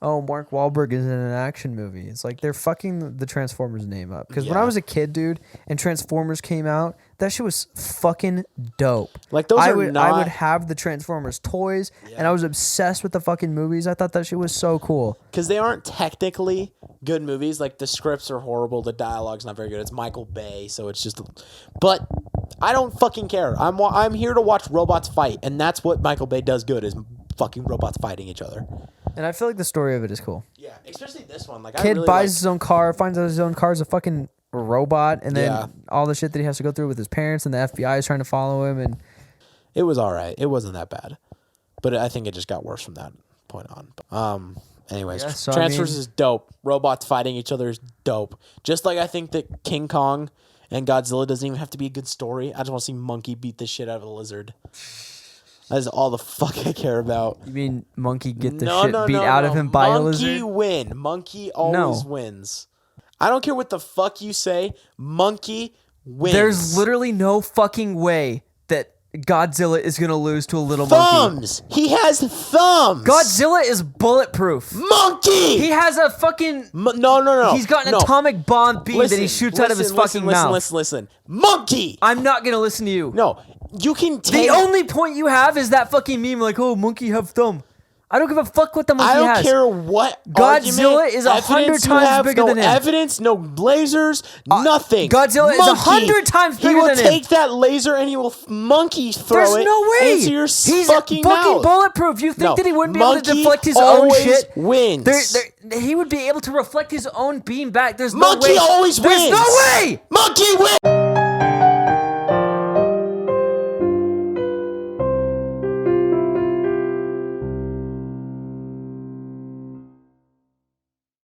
oh, Mark Wahlberg is in an action movie. It's like they're fucking the Transformers name up. Because when Yeah. I was a kid, dude, and Transformers came out, that shit was fucking dope. Like, those I are would not- have the Transformers toys, and I was obsessed with the fucking movies. I thought that shit was so cool. Because they aren't technically good movies. Like, the scripts are horrible. The dialogue's not very good. It's Michael Bay, so it's just... But I don't fucking care. I'm here to watch robots fight, and that's what Michael Bay does good, is fucking robots fighting each other. And I feel like the story of it is cool. Yeah, especially this one. Like, Kid I really buys his own car, finds out his own car is a fucking robot, and then Yeah. all the shit that he has to go through with his parents, and the FBI is trying to follow him, and It was all right. It wasn't that bad, but I think it just got worse from that point on. Anyways, Yeah, so I Transformers mean- is dope. Robots fighting each other is dope. Just like I think that King Kong and Godzilla doesn't even have to be a good story. I just want to see Monkey beat the shit out of a lizard. That is all the fuck I care about. you mean Monkey get the shit beat out of him by a Monkey lizard? win. Monkey always wins. I don't care what the fuck you say. Monkey wins. There's literally no fucking way that Godzilla is gonna lose to a little monkey. thumbs. He has thumbs. Godzilla is bulletproof. Monkey. He has a fucking. No. He's got an No. atomic bomb beam that he Listen, shoots out of his fucking mouth. Listen. Monkey. I'm not gonna listen to you. No, you can The take. only point you have is that fucking meme, like, oh, monkey have thumb. I don't give a fuck what the monkey I don't has. care what. Godzilla argument, is 100 evidence you times have, bigger no than him. evidence, no lasers, nothing. Godzilla is Monkey. 100 times bigger He will than him. take that laser and he will monkey throw There's it no way. into your He's fucking mouth. bulletproof. You think No, that he wouldn't be able to Monkey deflect his own always shit? wins. He would be able to reflect his own beam back. There's no Monkey way. always wins. There's no way. Monkey wins.